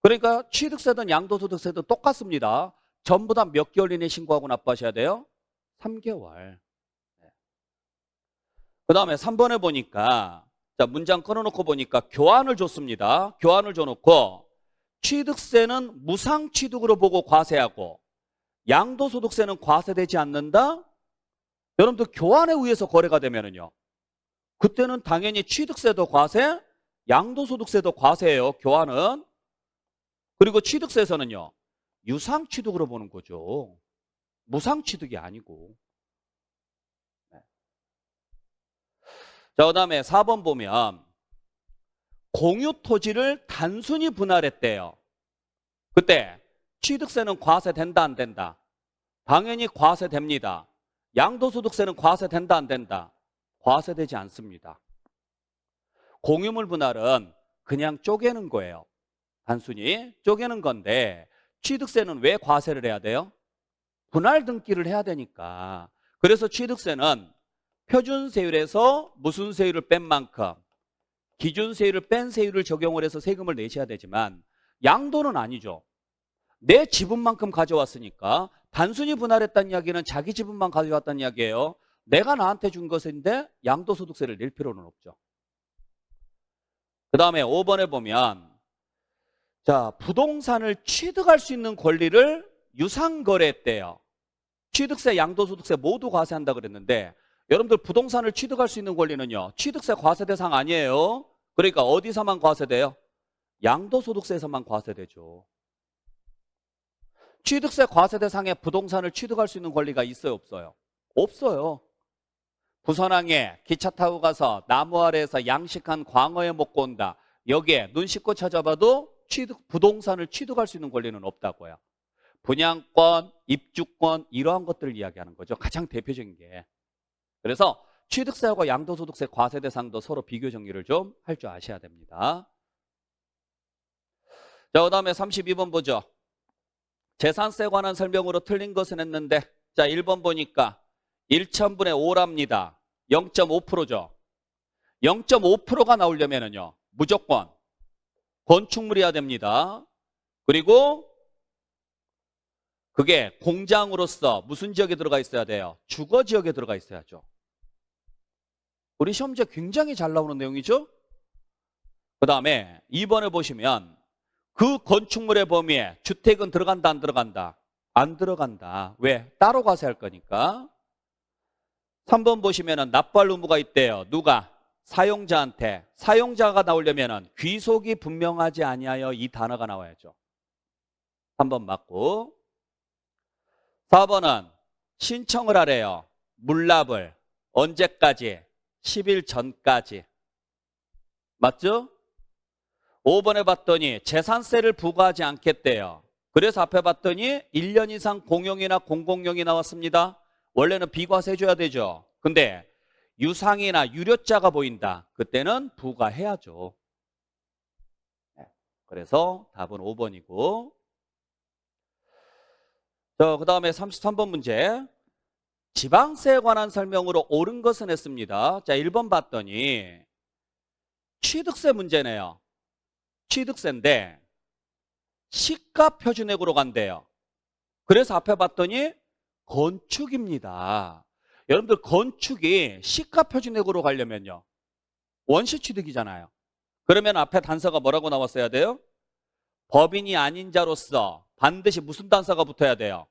그러니까 취득세든 양도소득세든 똑같습니다. 전부 다 몇 개월 이내에 신고하고 납부하셔야 돼요? 3개월. 그 다음에 3번에 보니까 자 문장 끊어놓고 보니까 교환을 줬습니다. 교환을 줘놓고 취득세는 무상취득으로 보고 과세하고 양도소득세는 과세되지 않는다? 여러분들 교환에 의해서 거래가 되면은요. 그때는 당연히 취득세도 과세, 양도소득세도 과세예요. 교환은. 그리고 취득세에서는요. 유상취득으로 보는 거죠. 무상취득이 아니고. 자, 그 다음에 4번 보면 공유토지를 단순히 분할했대요. 그때 취득세는 과세된다 안 된다? 당연히 과세됩니다. 양도소득세는 과세된다 안 된다? 과세되지 않습니다. 공유물 분할은 그냥 쪼개는 거예요. 단순히 쪼개는 건데 취득세는 왜 과세를 해야 돼요? 분할 등기를 해야 되니까. 그래서 취득세는 표준세율에서 무슨 세율을 뺀 만큼 기준세율을 뺀 세율을 적용을 해서 세금을 내셔야 되지만 양도는 아니죠. 내 지분만큼 가져왔으니까 단순히 분할했다는 이야기는 자기 지분만 가져왔다는 이야기예요. 내가 나한테 준 것인데 양도소득세를 낼 필요는 없죠. 그 다음에 5번에 보면 자 부동산을 취득할 수 있는 권리를 유상거래했대요. 취득세, 양도소득세 모두 과세한다 그랬는데 여러분들 부동산을 취득할 수 있는 권리는요. 취득세 과세 대상 아니에요. 그러니까 어디서만 과세돼요? 양도소득세에서만 과세되죠. 취득세 과세 대상에 부동산을 취득할 수 있는 권리가 있어요? 없어요? 없어요. 부산항에 기차 타고 가서 나무 아래에서 양식한 광어에 먹고 온다. 여기에 눈 씻고 찾아봐도 부동산을 취득할 수 있는 권리는 없다고요. 분양권, 입주권 이러한 것들을 이야기하는 거죠. 가장 대표적인 게. 그래서 취득세하고 양도소득세 과세 대상도 서로 비교 정리를 좀 할 줄 아셔야 됩니다. 자, 그 다음에 32번 보죠. 재산세에 관한 설명으로 틀린 것은 했는데 자 1번 보니까 1000분의 5랍니다. 0.5%죠. 0.5%가 나오려면요 무조건 건축물이어야 됩니다. 그리고 그게 공장으로서 무슨 지역에 들어가 있어야 돼요? 주거지역에 들어가 있어야죠. 우리 시험지에 굉장히 잘 나오는 내용이죠. 그 다음에 2번에 보시면 그 건축물의 범위에 주택은 들어간다 안 들어간다? 안 들어간다. 왜? 따로 과세할 거니까. 3번 보시면 납부할 의무가 있대요. 누가? 사용자한테. 사용자가 나오려면 귀속이 분명하지 아니하여 이 단어가 나와야죠. 3번 맞고. 4번은 신청을 하래요. 물납을. 언제까지? 10일 전까지. 맞죠? 5번에 봤더니 재산세를 부과하지 않겠대요. 그래서 앞에 봤더니 1년 이상 공용이나 공공용이 나왔습니다. 원래는 비과세 해줘야 되죠. 근데 유상이나 유료자가 보인다. 그때는 부과해야죠. 그래서 답은 5번이고. 그 다음에 33번 문제. 지방세에 관한 설명으로 옳은 것은 했습니다. 자, 1번 봤더니 취득세 문제네요. 취득세인데 시가 표준액으로 간대요. 그래서 앞에 봤더니 건축입니다. 여러분들 건축이 시가 표준액으로 가려면요. 원시 취득이잖아요. 그러면 앞에 단서가 뭐라고 나왔어야 돼요? 법인이 아닌 자로서 반드시 무슨 단서가 붙어야 돼요?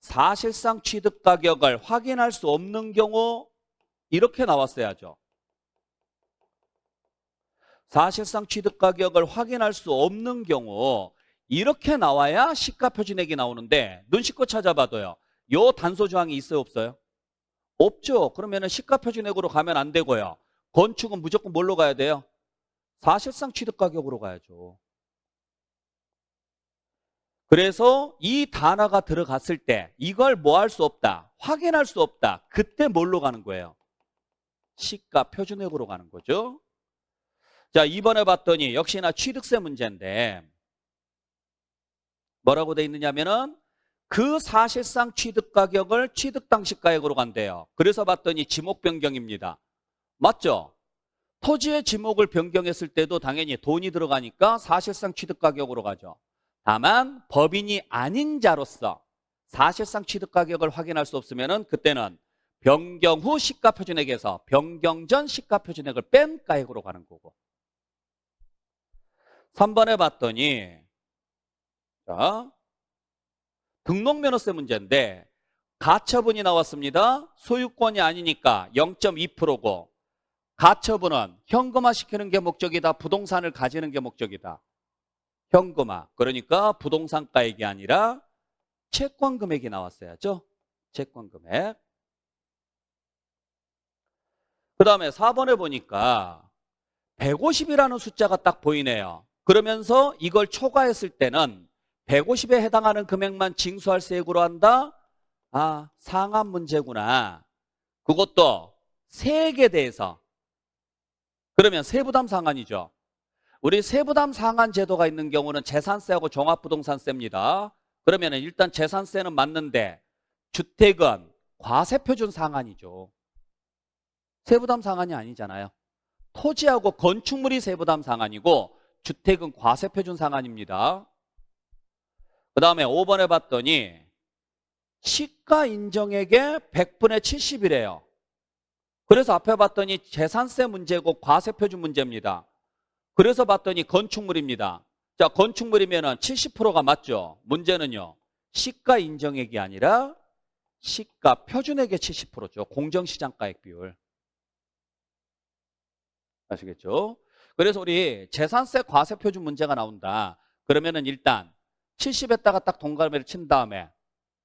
사실상 취득 가격을 확인할 수 없는 경우 이렇게 나왔어야죠. 사실상 취득 가격을 확인할 수 없는 경우 이렇게 나와야 시가 표준액이 나오는데 눈 씻고 찾아봐도요. 요 단서 조항이 있어요, 없어요? 없죠. 그러면은 시가 표준액으로 가면 안 되고요. 건축은 무조건 뭘로 가야 돼요? 사실상 취득 가격으로 가야죠. 그래서 이 단어가 들어갔을 때 이걸 뭐 할 수 없다, 확인할 수 없다. 그때 뭘로 가는 거예요? 시가 표준액으로 가는 거죠. 자, 이번에 봤더니 역시나 취득세 문제인데 뭐라고 돼 있느냐면은 그 사실상 취득 가격을 취득 당시가액으로 간대요. 그래서 봤더니 지목 변경입니다. 맞죠? 토지의 지목을 변경했을 때도 당연히 돈이 들어가니까 사실상 취득 가격으로 가죠. 다만 법인이 아닌 자로서 사실상 취득 가격을 확인할 수 없으면은 그때는 변경 후 시가 표준액에서 변경 전 시가 표준액을 뺀 가액으로 가는 거고. 3번에 봤더니 자, 등록면허세 문제인데 가처분이 나왔습니다. 소유권이 아니니까 0.2%고 가처분은 현금화 시키는 게 목적이다. 부동산을 가지는 게 목적이다. 현금화. 그러니까 부동산 가액이 아니라 채권 금액이 나왔어야죠. 채권 금액. 그 다음에 4번에 보니까 150이라는 숫자가 딱 보이네요. 그러면서 이걸 초과했을 때는 150에 해당하는 금액만 징수할 세액으로 한다? 아, 상한 문제구나. 그것도 세액에 대해서. 그러면 세부담 상한이죠. 우리 세부담 상한 제도가 있는 경우는 재산세하고 종합부동산세입니다. 그러면 일단 재산세는 맞는데 주택은 과세표준 상한이죠. 세부담 상한이 아니잖아요. 토지하고 건축물이 세부담 상한이고 주택은 과세표준 상한입니다. 그 다음에 5번에 봤더니 시가 인정액의 100분의 70이래요. 그래서 앞에 봤더니 재산세 문제고 과세표준 문제입니다. 그래서 봤더니 건축물입니다. 자, 건축물이면 70%가 맞죠? 문제는요. 시가 인정액이 아니라 시가 표준액의 70%죠. 공정시장가액 비율. 아시겠죠? 그래서 우리 재산세 과세표준 문제가 나온다. 그러면은 일단 70에다가 딱 동그라미를 친 다음에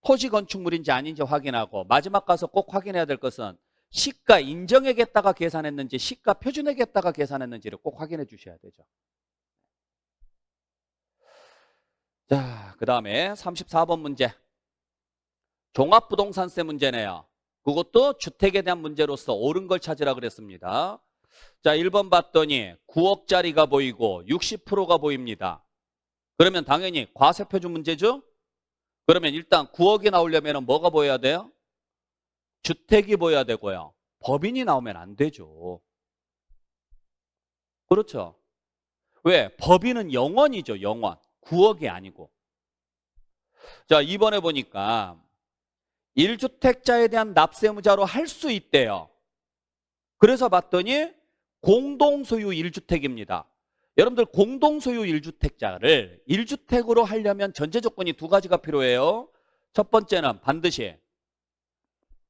토지 건축물인지 아닌지 확인하고 마지막 가서 꼭 확인해야 될 것은 시가 인정액에다가 계산했는지 시가 표준액에다가 계산했는지를 꼭 확인해 주셔야 되죠. 자, 그 다음에 34번 문제. 종합부동산세 문제네요. 그것도 주택에 대한 문제로서 옳은 걸 찾으라 그랬습니다. 자, 1번 봤더니 9억짜리가 보이고 60%가 보입니다. 그러면 당연히 과세표준 문제죠? 그러면 일단 9억이 나오려면 뭐가 보여야 돼요? 주택이 보여야 되고요. 법인이 나오면 안 되죠. 그렇죠? 왜? 법인은 영원이죠. 영원. 9억이 아니고. 자, 이번에 보니까 1주택자에 대한 납세무자로 할 수 있대요. 그래서 봤더니 공동소유 1주택입니다. 여러분들 공동소유 1주택자를 1주택으로 하려면 전제조건이 두 가지가 필요해요. 첫 번째는 반드시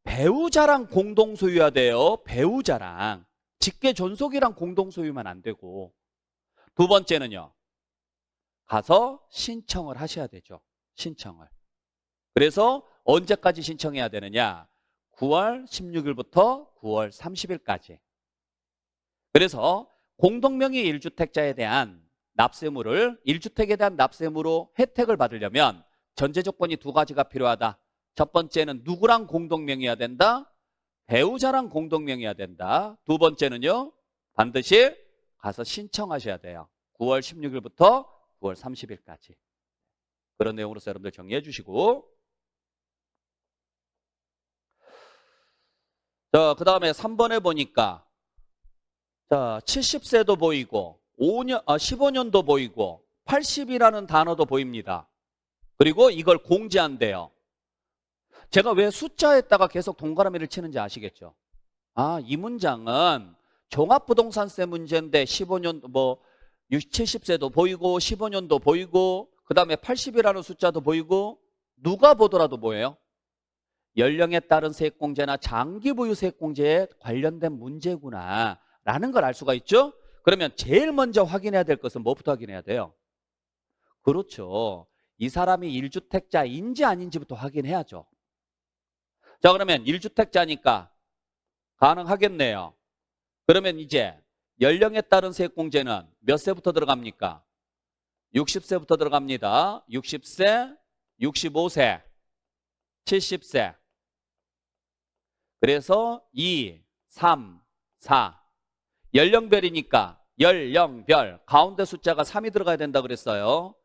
배우자랑 공동소유해야 돼요. 배우자랑. 직계 존속이랑 공동소유면 안 되고. 두 번째는요. 가서 신청을 하셔야 되죠. 신청을. 그래서 언제까지 신청해야 되느냐? 9월 16일부터 9월 30일까지. 그래서 공동명의 1주택자에 대한 납세물을 1주택에 대한 납세무로 혜택을 받으려면 전제조건이 두 가지가 필요하다. 첫 번째는 누구랑 공동명의해야 된다? 배우자랑 공동명의해야 된다. 두 번째는요. 반드시 가서 신청하셔야 돼요. 9월 16일부터 9월 30일까지. 그런 내용으로서 여러분들 정리해 주시고. 자, 그 다음에 3번에 보니까 자, 70세도 보이고 15년도 보이고 80이라는 단어도 보입니다. 그리고 이걸 공제한대요. 제가 왜 숫자에다가 계속 동그라미를 치는지 아시겠죠? 아, 이 문장은 종합부동산세 문제인데 15년 뭐 70세도 보이고 15년도 보이고 그 다음에 80이라는 숫자도 보이고 누가 보더라도 뭐예요? 연령에 따른 세액공제나 장기보유 세액공제에 관련된 문제구나 라는 걸 알 수가 있죠. 그러면 제일 먼저 확인해야 될 것은 뭐부터 확인해야 돼요? 그렇죠. 이 사람이 1주택자인지 아닌지부터 확인해야죠. 자, 그러면 1주택자니까 가능하겠네요. 그러면 이제 연령에 따른 세액공제는 몇 세부터 들어갑니까? 60세부터 들어갑니다. 60세, 65세, 70세. 그래서 2, 3, 4. 연령별이니까 연령별 가운데 숫자가 3이 들어가야 된다 그랬어요.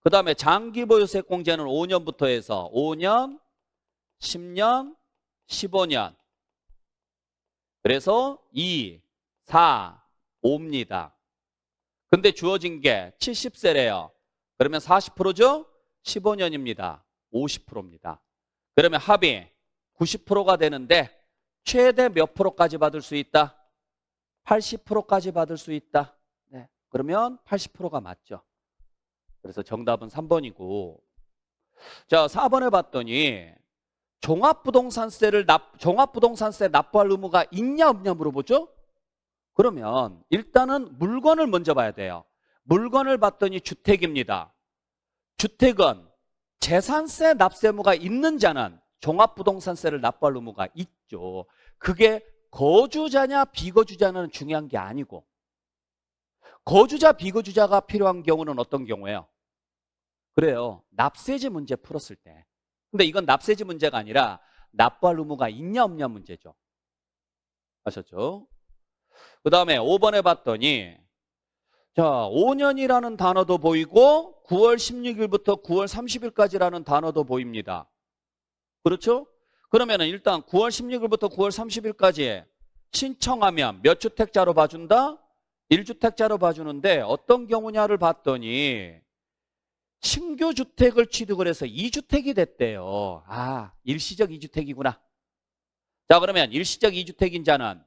그 다음에 장기보유세액공제는 5년부터 해서 5년, 10년, 15년. 그래서 2, 4, 5입니다. 근데 주어진 게 70세래요. 그러면 40%죠? 15년입니다. 50%입니다. 그러면 합이 90%가 되는데 최대 몇 프로까지 받을 수 있다? 80%까지 받을 수 있다. 네. 그러면 80%가 맞죠. 그래서 정답은 3번이고. 자, 4번에 봤더니 종합부동산세 납부할 의무가 있냐 없냐 물어보죠? 그러면 일단은 물건을 먼저 봐야 돼요. 물건을 봤더니 주택입니다. 주택은 재산세 납세 의무가 있는 자는 종합부동산세를 납부할 의무가 있죠. 그게 거주자냐 비거주자는 중요한 게 아니고 거주자 비거주자가 필요한 경우는 어떤 경우예요? 그래요. 납세지 문제 풀었을 때. 근데 이건 납세지 문제가 아니라 납부할 의무가 있냐 없냐 문제죠. 아셨죠? 그 다음에 5번에 봤더니 자 5년이라는 단어도 보이고 9월 16일부터 9월 30일까지라는 단어도 보입니다. 그렇죠? 그러면 일단 9월 16일부터 9월 30일까지 신청하면 몇 주택자로 봐준다? 1주택자로 봐주는데 어떤 경우냐를 봤더니 신규 주택을 취득을 해서 2주택이 됐대요. 아, 일시적 2주택이구나. 자, 그러면 일시적 2주택인 자는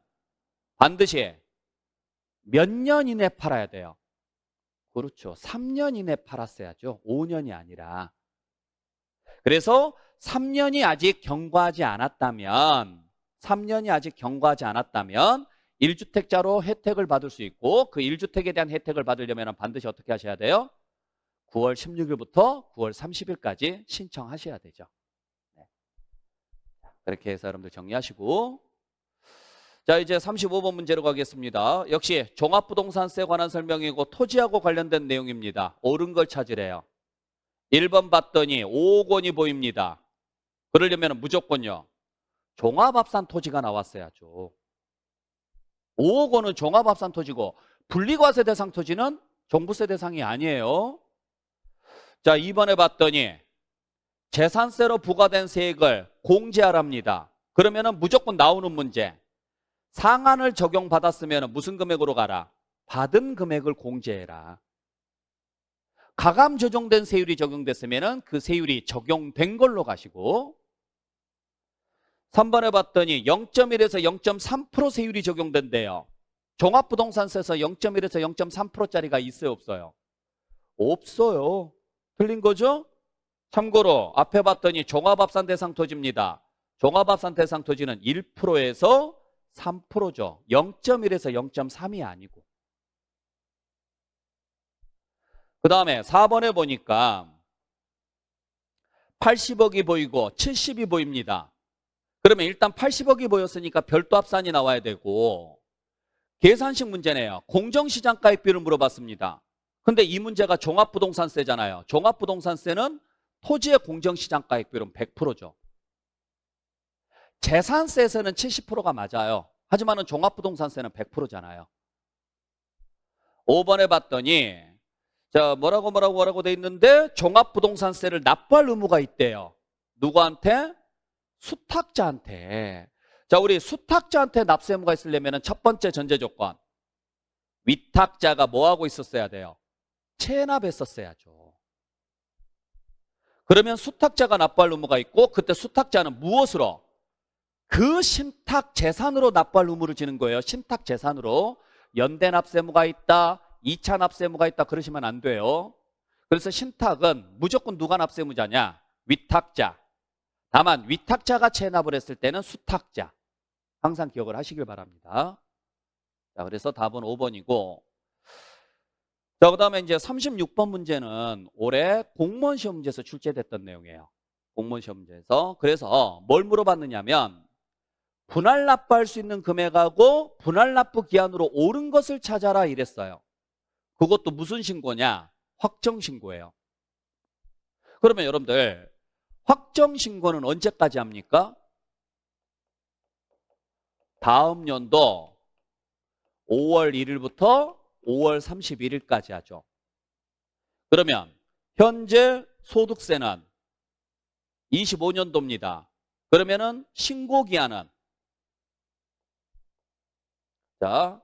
반드시 몇 년 이내 팔아야 돼요? 그렇죠. 3년 이내 팔았어야죠. 5년이 아니라. 그래서 3년이 아직 경과하지 않았다면 1주택자로 혜택을 받을 수 있고 그 1주택에 대한 혜택을 받으려면 반드시 어떻게 하셔야 돼요? 9월 16일부터 9월 30일까지 신청하셔야 되죠. 네. 그렇게 해서 여러분들 정리하시고 자 이제 35번 문제로 가겠습니다. 역시 종합부동산세에 관한 설명이고 토지하고 관련된 내용입니다. 옳은 걸 찾으래요. 1번 봤더니 5억 원이 보입니다. 그러려면 무조건요. 종합합산 토지가 나왔어야죠. 5억 원은 종합합산 토지고 분리과세 대상 토지는 종부세 대상이 아니에요. 자 2번에 봤더니 재산세로 부과된 세액을 공제하랍니다. 그러면 무조건 나오는 문제. 상한을 적용받았으면 무슨 금액으로 가라? 받은 금액을 공제해라. 가감 조정된 세율이 적용됐으면 그 세율이 적용된 걸로 가시고 3번에 봤더니 0.1에서 0.3% 세율이 적용된대요. 종합부동산세에서 0.1에서 0.3%짜리가 있어요 없어요? 없어요. 틀린 거죠? 참고로 앞에 봤더니 종합합산 대상 토지입니다. 종합합산 대상 토지는 1%에서 3%죠. 0.1에서 0.3이 아니고. 그 다음에 4번에 보니까 80억이 보이고 70이 보입니다. 그러면 일단 80억이 보였으니까 별도 합산이 나와야 되고 계산식 문제네요. 공정시장가액비를 물어봤습니다. 근데 이 문제가 종합부동산세잖아요. 종합부동산세는 토지의 공정시장가액비율은 100%죠. 재산세에서는 70%가 맞아요. 하지만 종합부동산세는 100%잖아요. 5번에 봤더니 자 뭐라고 돼 있는데 종합부동산세를 납부할 의무가 있대요. 누구한테? 수탁자한테. 자 우리 수탁자한테 납세 의무가 있으려면 첫 번째 전제 조건 위탁자가 뭐하고 있었어야 돼요? 체납했었어야죠. 그러면 수탁자가 납부할 의무가 있고 그때 수탁자는 무엇으로? 그 신탁 재산으로 납부할 의무를 지는 거예요. 신탁 재산으로. 연대 납세무가 있다, 2차 납세무가 있다 그러시면 안 돼요. 그래서 신탁은 무조건 누가 납세무자냐? 위탁자. 다만 위탁자가 체납을 했을 때는 수탁자. 항상 기억을 하시길 바랍니다. 자, 그래서 답은 5번이고. 자, 그다음에 이제 36번 문제는 올해 공무원 시험 문제에서 출제됐던 내용이에요. 공무원 시험 문제에서. 그래서 뭘 물어봤느냐면 분할 납부할 수 있는 금액하고 분할 납부 기한으로 옳은 것을 찾아라 이랬어요. 그것도 무슨 신고냐? 확정 신고예요. 그러면 여러분들 확정 신고는 언제까지 합니까? 다음 연도 5월 1일부터 5월 31일까지 하죠. 그러면 현재 소득세는 25년도입니다. 그러면은 신고 기한은 자,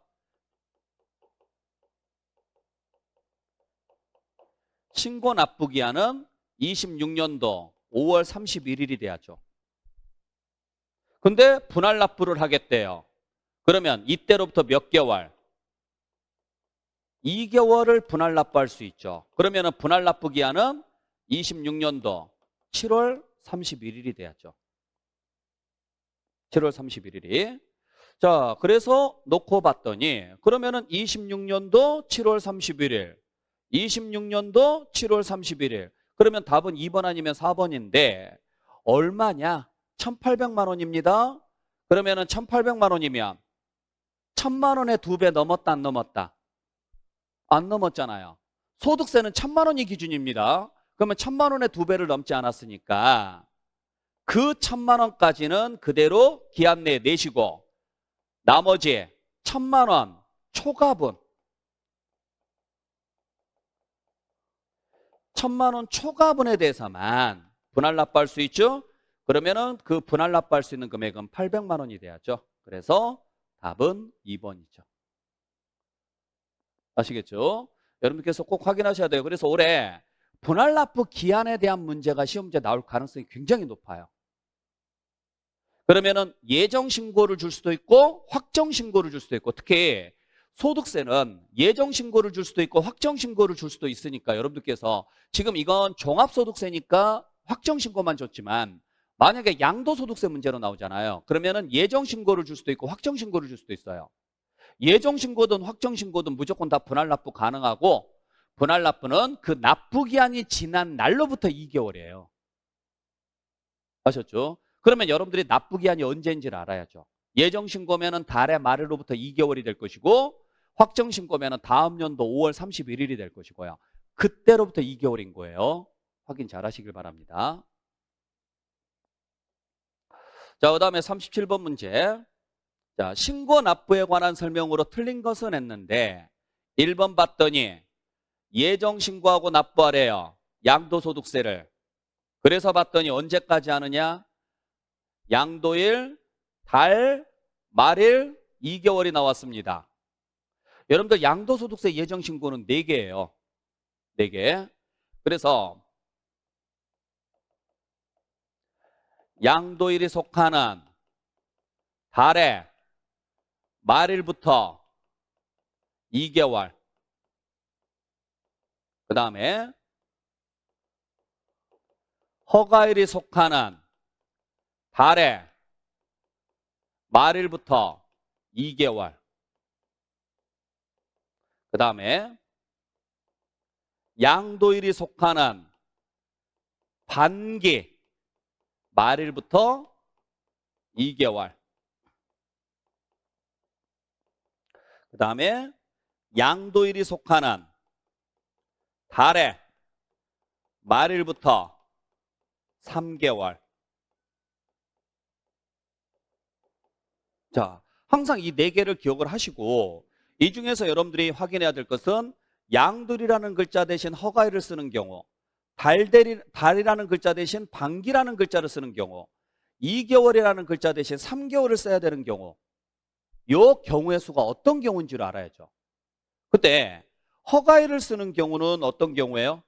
신고 납부 기한은 26년도 5월 31일이 돼야죠. 근데 분할 납부를 하겠대요. 그러면 이때로부터 몇 개월? 2개월을 분할 납부할 수 있죠. 그러면 분할 납부 기한은 26년도 7월 31일이 돼야죠. 7월 31일이. 자, 그래서 놓고 봤더니 그러면은 26년도 7월 31일, 26년도 7월 31일. 그러면 답은 2번 아니면 4번인데 얼마냐? 1,800만 원입니다. 그러면은 1,800만 원이면 1,000만 원의 2배 넘었다 안 넘었다? 안 넘었잖아요. 소득세는 1,000만 원이 기준입니다. 그러면 1,000만 원의 2배를 넘지 않았으니까 그 1,000만 원까지는 그대로 기한 내에 내시고 나머지 1,000만 원 초과분 1,000만 원 초과분에 대해서만 분할 납부할 수 있죠. 그러면은 그 분할 납부할 수 있는 금액은 800만 원이 돼야죠. 그래서 답은 2번이죠. 아시겠죠? 여러분께서 꼭 확인하셔야 돼요. 그래서 올해 분할 납부 기한에 대한 문제가 시험 문제 나올 가능성이 굉장히 높아요. 그러면은 예정 신고를 줄 수도 있고 확정 신고를 줄 수도 있고 특히 소득세는 예정 신고를 줄 수도 있고 확정 신고를 줄 수도 있으니까 여러분들께서 지금 이건 종합소득세니까 확정 신고만 줬지만 만약에 양도소득세 문제로 나오잖아요. 그러면은 예정 신고를 줄 수도 있고 확정 신고를 줄 수도 있어요. 예정 신고든 확정 신고든 무조건 다 분할 납부 가능하고 분할 납부는 그 납부 기한이 지난 날로부터 2개월이에요. 아셨죠? 그러면 여러분들이 납부 기한이 언제인지를 알아야죠. 예정 신고면은 달의 말로부터 2개월이 될 것이고 확정 신고면은 다음 연도 5월 31일이 될 것이고요. 그때로부터 2개월인 거예요. 확인 잘 하시길 바랍니다. 자, 그다음에 37번 문제. 자, 신고 납부에 관한 설명으로 틀린 것은 했는데 1번 봤더니 예정 신고하고 납부하래요. 양도소득세를. 그래서 봤더니 언제까지 하느냐? 양도일, 달, 말일 2개월이 나왔습니다. 여러분들 양도소득세 예정 신고는 4개예요. 4개. 그래서 양도일이 속하는 달에 말일부터 2개월. 그 다음에 허가일이 속하는 달에 말일부터 2개월. 그 다음에 양도일이 속하는 반기 말일부터 2개월. 그 다음에 양도일이 속하는 달에 말일부터 3개월. 자, 항상 이 4개를 기억을 하시고 이 중에서 여러분들이 확인해야 될 것은 양도일이라는 글자 대신 허가일을 쓰는 경우, 달이라는 글자 대신 반기라는 글자를 쓰는 경우, 2개월이라는 글자 대신 3개월을 써야 되는 경우, 요 경우의 수가 어떤 경우인지를 알아야죠. 그때 허가일을 쓰는 경우는 어떤 경우예요?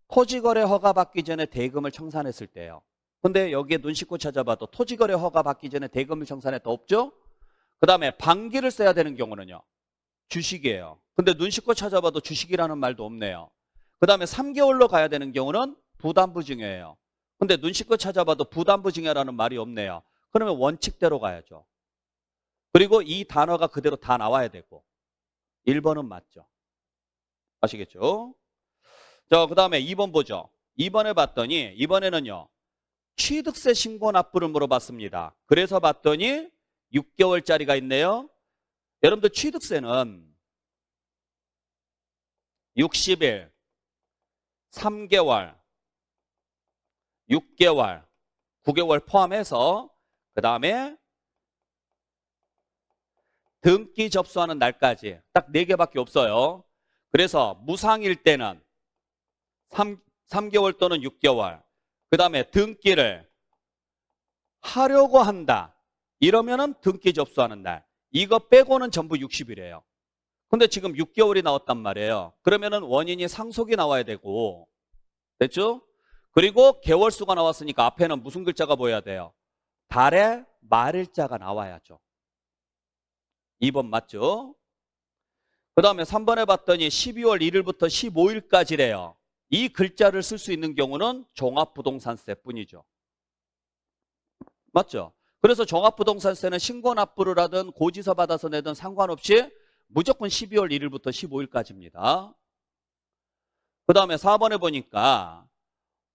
토지거래 허가 받기 전에 대금을 청산했을 때예요. 근데 여기에 눈 씻고 찾아봐도 토지거래 허가 받기 전에 대금을 청산했다 없죠? 그 다음에 반기를 써야 되는 경우는요. 주식이에요. 근데 눈 씻고 찾아봐도 주식이라는 말도 없네요. 그 다음에 3개월로 가야 되는 경우는 부담부증여예요. 근데 눈 씻고 찾아봐도 부담부증여라는 말이 없네요. 그러면 원칙대로 가야죠. 그리고 이 단어가 그대로 다 나와야 되고 1번은 맞죠. 아시겠죠? 자, 그 다음에 2번 보죠. 2번에 봤더니 이번에는요. 취득세 신고 납부를 물어봤습니다. 그래서 봤더니 6개월짜리가 있네요. 여러분들 취득세는 60일, 3개월, 6개월, 9개월 포함해서 그 다음에 등기 접수하는 날까지 딱 4개밖에 없어요. 그래서 무상일 때는 3개월 또는 6개월, 그 다음에 등기를 하려고 한다. 이러면은 등기 접수하는 날. 이거 빼고는 전부 60일이에요. 근데 지금 6개월이 나왔단 말이에요. 그러면은 원인이 상속이 나와야 되고, 됐죠? 그리고 개월수가 나왔으니까 앞에는 무슨 글자가 보여야 돼요? 달의 말일자가 나와야죠. 2번 맞죠? 그 다음에 3번에 봤더니 12월 1일부터 15일까지래요. 이 글자를 쓸 수 있는 경우는 종합부동산세 뿐이죠. 맞죠? 그래서 종합부동산세는 신고납부를 하든 고지서 받아서 내든 상관없이 무조건 12월 1일부터 15일까지입니다. 그 다음에 4번에 보니까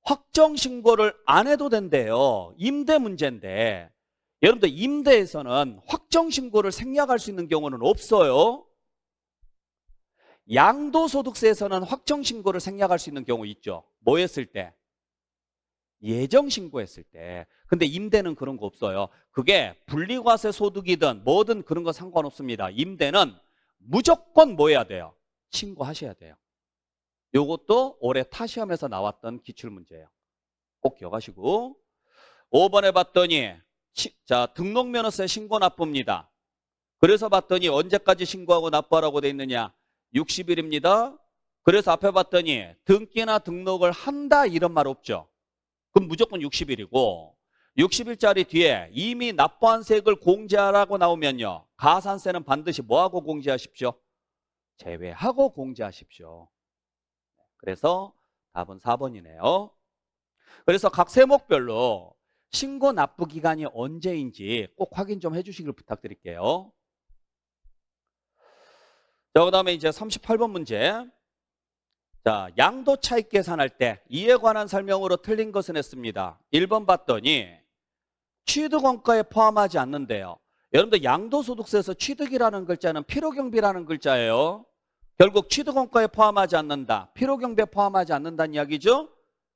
확정신고를 안 해도 된대요. 임대 문제인데 여러분들 임대에서는 확정신고를 생략할 수 있는 경우는 없어요. 양도소득세에서는 확정신고를 생략할 수 있는 경우 있죠. 뭐 했을 때? 예정신고했을 때. 근데 임대는 그런 거 없어요. 그게 분리과세 소득이든 뭐든 그런 거 상관없습니다. 임대는 무조건 뭐 해야 돼요? 신고하셔야 돼요. 요것도 올해 타시험에서 나왔던 기출문제예요. 꼭 기억하시고. 5번에 봤더니 자 등록면허세 신고 납부입니다. 그래서 봤더니 언제까지 신고하고 납부하라고 돼 있느냐? 60일입니다. 그래서 앞에 봤더니 등기나 등록을 한다 이런 말 없죠. 그럼 무조건 60일이고 60일짜리 뒤에 이미 납부한 세액을 공제하라고 나오면요. 가산세는 반드시 뭐하고 공제하십시오? 제외하고 공제하십시오. 그래서 답은 4번이네요. 그래서 각 세목별로 신고 납부 기간이 언제인지 꼭 확인 좀 해주시길 부탁드릴게요. 자, 그 다음에 이제 38번 문제. 자, 양도 차익 계산할 때 이에 관한 설명으로 틀린 것은 했습니다. 1번 봤더니 취득원가에 포함하지 않는데요. 여러분들 양도소득세에서 취득이라는 글자는 필요경비라는 글자예요. 결국 취득원가에 포함하지 않는다. 필요경비에 포함하지 않는다는 이야기죠.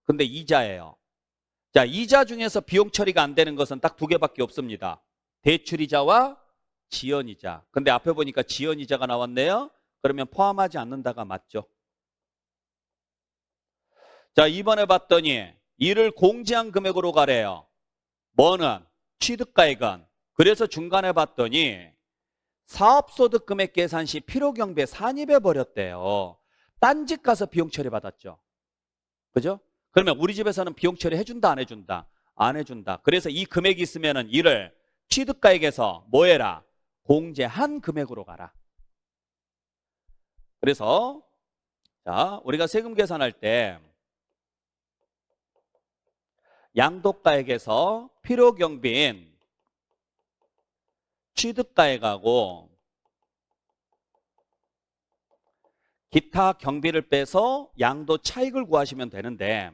근데 이자예요. 자, 이자 중에서 비용 처리가 안 되는 것은 딱 2개밖에 없습니다. 대출이자와 지연이자. 근데 앞에 보니까 지연이자가 나왔네요. 그러면 포함하지 않는다가 맞죠. 자, 2번에 봤더니 이를 공제한 금액으로 가래요. 뭐는? 취득가액은. 그래서 중간에 봤더니 사업소득 금액 계산 시 필요경비에 산입해 버렸대요. 딴 집 가서 비용 처리 받았죠. 그죠? 그러면 우리 집에서는 비용 처리 해준다 안 해준다? 안 해준다. 그래서 이 금액이 있으면은 이를 취득가액에서 뭐 해라? 공제한 금액으로 가라. 그래서 자, 우리가 세금 계산할 때 양도가액에서 필요경비인 취득가액하고 기타 경비를 빼서 양도 차익을 구하시면 되는데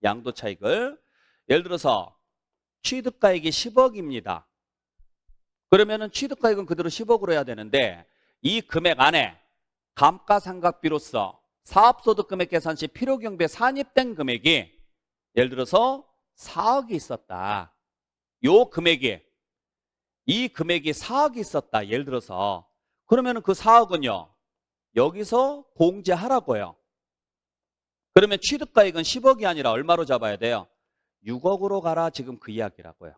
양도 차익을 예를 들어서 취득가액이 10억입니다. 그러면은 취득가액은 그대로 10억으로 해야 되는데 이 금액 안에 감가상각비로서 사업소득 금액 계산 시 필요경비에 산입된 금액이 예를 들어서 4억이 있었다. 이 금액이 4억이 있었다. 예를 들어서 그러면은 그 4억은요. 여기서 공제하라고요. 그러면 취득가액은 10억이 아니라 얼마로 잡아야 돼요? 6억으로 가라. 지금 그 이야기라고요.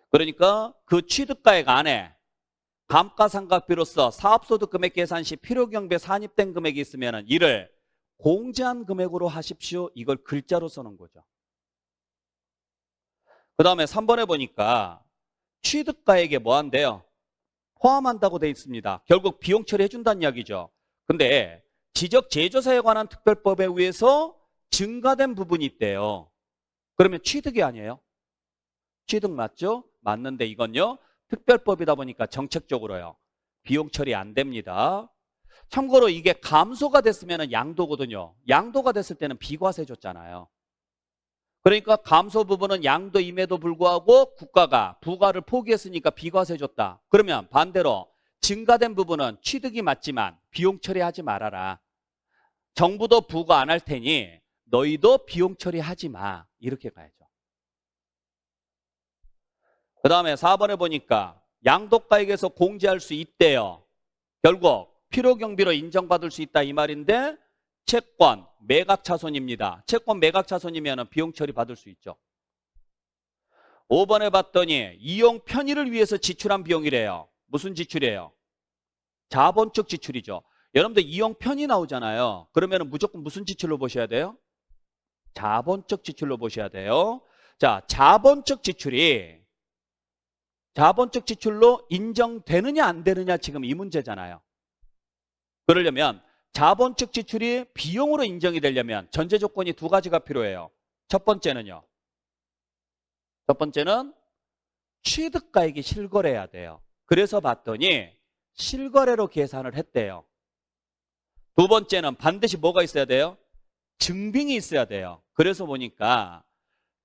그러니까 그 취득가액 안에 감가상각비로서 사업소득 금액 계산 시 필요경비에 산입된 금액이 있으면 이를 공제한 금액으로 하십시오. 이걸 글자로 써놓은 거죠. 그 다음에 3번에 보니까 취득가액에 뭐 한대요? 포함한다고 되어 있습니다. 결국 비용 처리해준다는 이야기죠. 근데 지적재조사에 관한 특별법에 의해서 증가된 부분이 있대요. 그러면 취득이 아니에요? 취득 맞죠? 맞는데 이건요. 특별법이다 보니까 정책적으로요. 비용 처리 안 됩니다. 참고로 이게 감소가 됐으면 양도거든요. 양도가 됐을 때는 비과세 줬잖아요. 그러니까 감소 부분은 양도임에도 불구하고 국가가 부과를 포기했으니까 비과세 줬다. 그러면 반대로 증가된 부분은 취득이 맞지만 비용 처리하지 말아라. 정부도 부과 안 할 테니 너희도 비용 처리하지 마. 이렇게 가야죠. 그 다음에 4번에 보니까 양도가액에서 공제할 수 있대요. 결국 필요경비로 인정받을 수 있다 이 말인데 채권 매각차손입니다. 채권 매각차손이면 비용 처리 받을 수 있죠. 5번에 봤더니 이용 편의를 위해서 지출한 비용이래요. 무슨 지출이에요? 자본적 지출이죠. 여러분들 이용 편의 나오잖아요. 그러면 무조건 무슨 지출로 보셔야 돼요? 자본적 지출로 보셔야 돼요. 자, 자본적 지출로 인정되느냐 안 되느냐 지금 이 문제잖아요. 그러려면 자본적 지출이 비용으로 인정이 되려면 전제 조건이 두 가지가 필요해요. 첫 번째는 취득가액이 실거래해야 돼요. 그래서 봤더니 실거래로 계산을 했대요. 두 번째는 반드시 뭐가 있어야 돼요? 증빙이 있어야 돼요. 그래서 보니까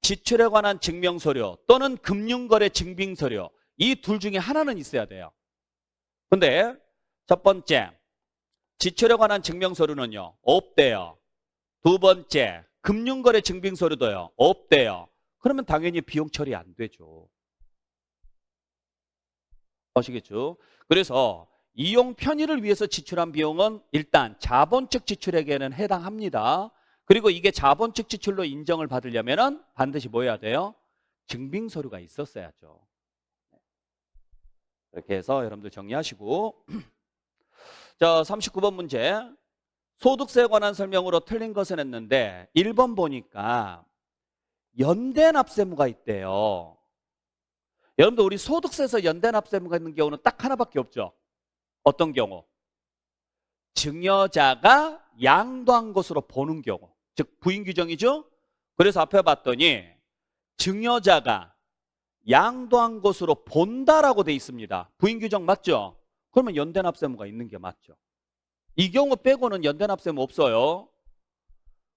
지출에 관한 증명서류 또는 금융거래 증빙서류 이 둘 중에 하나는 있어야 돼요. 근데 첫 번째 지출에 관한 증명서류는요 없대요. 두 번째 금융거래 증빙서류도요 없대요. 그러면 당연히 비용 처리 안 되죠. 아시겠죠? 그래서 이용 편의를 위해서 지출한 비용은 일단 자본적 지출에게는 해당합니다. 그리고 이게 자본적 지출로 인정을 받으려면 반드시 뭐 해야 돼요? 증빙서류가 있었어야죠. 이렇게 해서 여러분들 정리하시고 자 39번 문제 소득세에 관한 설명으로 틀린 것은 했는데 1번 보니까 연대납세무가 있대요. 여러분들 우리 소득세에서 연대납세무가 있는 경우는 딱 하나밖에 없죠. 어떤 경우? 증여자가 양도한 것으로 보는 경우. 즉 부인 규정이죠. 그래서 앞에 봤더니 증여자가 양도한 것으로 본다라고 돼 있습니다. 부인 규정 맞죠? 그러면 연대납세무가 있는 게 맞죠. 이 경우 빼고는 연대납세무 없어요.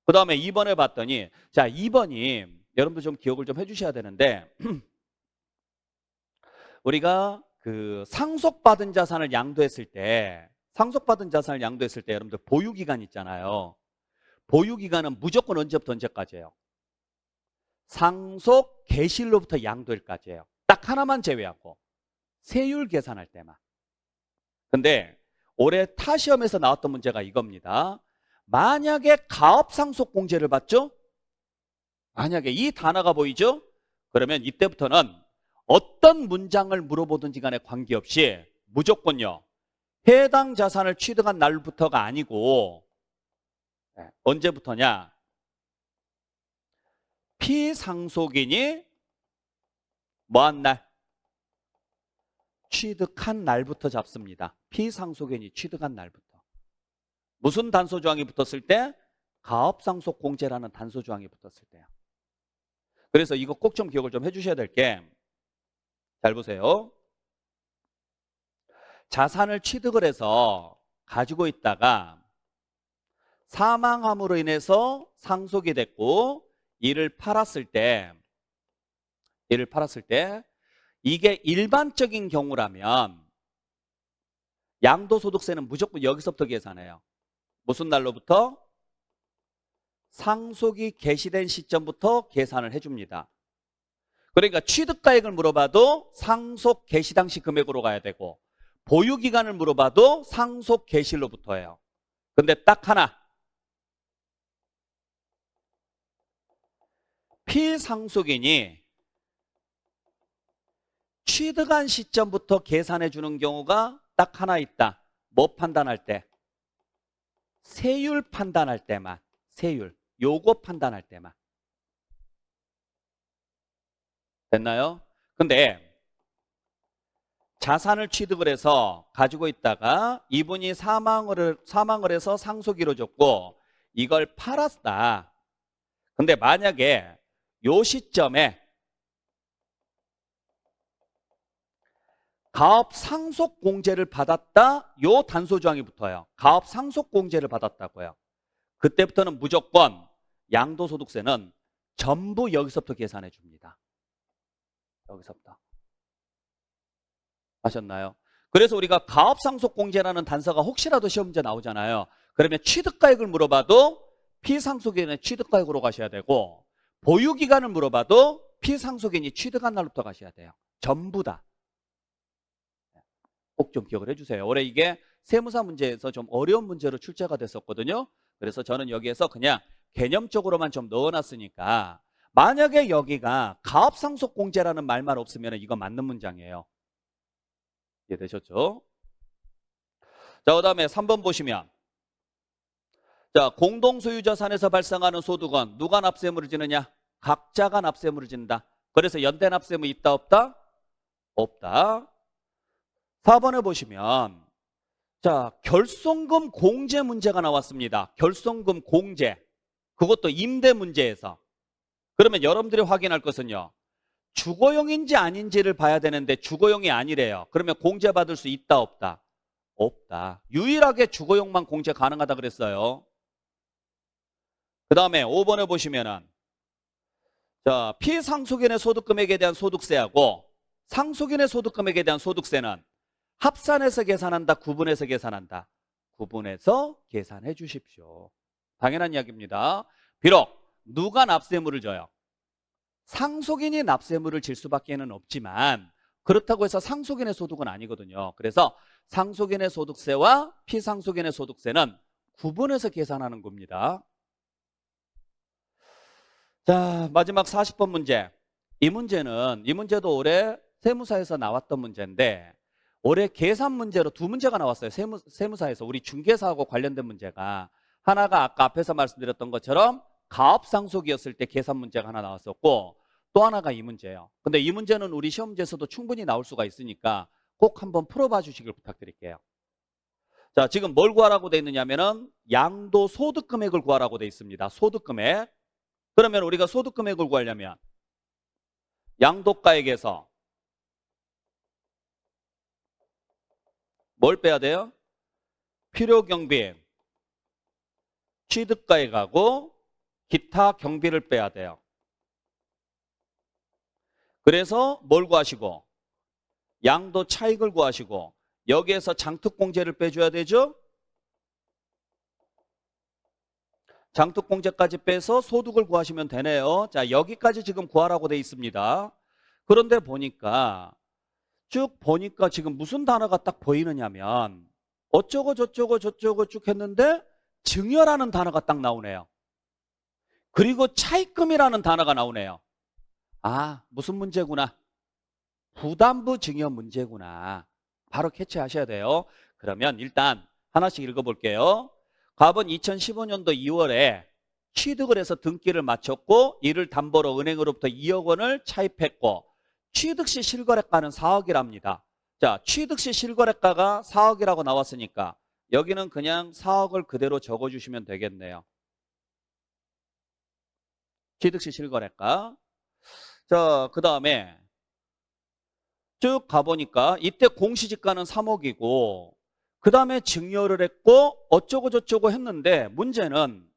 그 다음에 2번에 봤더니 자 2번이 여러분들 좀 기억을 좀 해주셔야 되는데 우리가 그 상속받은 자산을 양도했을 때 여러분들 보유기간 있잖아요. 보유기간은 무조건 언제부터 언제까지예요? 상속 개시일로부터 양도일까지예요. 딱 하나만 제외하고 세율 계산할 때만. 근데 올해 타시험에서 나왔던 문제가 이겁니다. 만약에 가업상속공제를 받죠? 만약에 이 단어가 보이죠? 그러면 이때부터는 어떤 문장을 물어보든지 간에 관계없이 무조건요. 해당 자산을 취득한 날부터가 아니고 언제부터냐? 피상속인이 뭐한 날? 취득한 날부터 잡습니다. 피상속인이 취득한 날부터. 무슨 단서조항이 붙었을 때? 가업상속공제라는 단서조항이 붙었을 때요. 그래서 이거 꼭 좀 기억을 좀 해주셔야 될 게 잘 보세요. 자산을 취득을 해서 가지고 있다가 사망함으로 인해서 상속이 됐고 이를 팔았을 때 이게 일반적인 경우라면 양도소득세는 무조건 여기서부터 계산해요. 무슨 날로부터? 상속이 개시된 시점부터 계산을 해줍니다. 그러니까 취득가액을 물어봐도 상속 개시 당시 금액으로 가야 되고 보유기간을 물어봐도 상속 개시일로부터 해요. 근데 딱 하나. 피상속인이 취득한 시점부터 계산해 주는 경우가 딱 하나 있다. 뭐 판단할 때? 세율 판단할 때만, 세율, 요거 판단할 때만. 됐나요? 근데 자산을 취득을 해서 가지고 있다가 이분이 사망을 해서 상속이 이루어졌고 이걸 팔았다. 근데 만약에 요 시점에 가업 상속 공제를 받았다. 요 단서 조항이 붙어요. 가업 상속 공제를 받았다고요. 그때부터는 무조건 양도소득세는 전부 여기서부터 계산해 줍니다. 여기서부터. 아셨나요? 그래서 우리가 가업상속공제라는 단서가 혹시라도 시험 문제 나오잖아요. 그러면 취득가액을 물어봐도 피상속인의 취득가액으로 가셔야 되고 보유기간을 물어봐도 피상속인이 취득한 날부터 가셔야 돼요. 전부 다. 꼭 좀 기억을 해주세요. 올해 이게 세무사 문제에서 좀 어려운 문제로 출제가 됐었거든요. 그래서 저는 여기에서 그냥 개념적으로만 좀 넣어놨으니까 만약에 여기가 가업상속공제라는 말만 없으면 이거 맞는 문장이에요. 이해되셨죠? 자, 그 다음에 3번 보시면 자, 공동소유자산에서 발생하는 소득은 누가 납세물을 지느냐? 각자가 납세물을 진다. 그래서 연대 납세물 있다 없다? 없다. 4번에 보시면 자, 결손금 공제 문제가 나왔습니다. 결손금 공제. 그것도 임대 문제에서. 그러면 여러분들이 확인할 것은요. 주거용인지 아닌지를 봐야 되는데 주거용이 아니래요. 그러면 공제받을 수 있다 없다? 없다. 유일하게 주거용만 공제 가능하다 그랬어요. 그 다음에 5번에 보시면은 자, 피상속인의 소득금액에 대한 소득세하고 상속인의 소득금액에 대한 소득세는 합산해서 계산한다, 구분해서 계산한다? 구분해서 계산해 주십시오. 당연한 이야기입니다. 비록 누가 납세물을 져요? 상속인이 납세물을 질 수밖에는 없지만 그렇다고 해서 상속인의 소득은 아니거든요. 그래서 상속인의 소득세와 피상속인의 소득세는 구분해서 계산하는 겁니다. 자, 마지막 40번 문제. 이 문제도 올해 세무사에서 나왔던 문제인데 올해 계산 문제로 두 문제가 나왔어요. 세무사에서 우리 중개사하고 관련된 문제가 하나가 아까 앞에서 말씀드렸던 것처럼 가업상속이었을 때 계산 문제가 하나 나왔었고 또 하나가 이 문제예요. 근데 이 문제는 우리 시험 문제에서도 충분히 나올 수가 있으니까 꼭 한번 풀어봐 주시길 부탁드릴게요. 자, 지금 뭘 구하라고 돼 있느냐면은 양도소득금액을 구하라고 돼 있습니다. 소득금액. 그러면 우리가 소득금액을 구하려면 양도가액에서 뭘 빼야 돼요? 필요경비, 취득가액하고 기타 경비를 빼야 돼요. 그래서 뭘 구하시고 양도 차익을 구하시고 여기에서 장특공제를 빼줘야 되죠. 장특공제까지 빼서 소득을 구하시면 되네요. 자, 여기까지 지금 구하라고 돼 있습니다. 그런데 보니까 쭉 보니까 지금 무슨 단어가 딱 보이느냐면 어쩌고 저쩌고 저쩌고 쭉 했는데 증여라는 단어가 딱 나오네요. 그리고 차입금이라는 단어가 나오네요. 아, 무슨 문제구나. 부담부 증여 문제구나. 바로 캐치하셔야 돼요. 그러면 일단 하나씩 읽어볼게요. 갑은 2015년도 2월에 취득을 해서 등기를 마쳤고 이를 담보로 은행으로부터 2억 원을 차입했고 취득 시 실거래가는 4억이랍니다. 자, 취득 시 실거래가가 4억이라고 나왔으니까 여기는 그냥 4억을 그대로 적어주시면 되겠네요. 취득 시 실거래가. 자, 그 다음에 쭉 가보니까 이때 공시지가는 3억이고 그 다음에 증여를 했고 어쩌고 저쩌고 했는데 문제는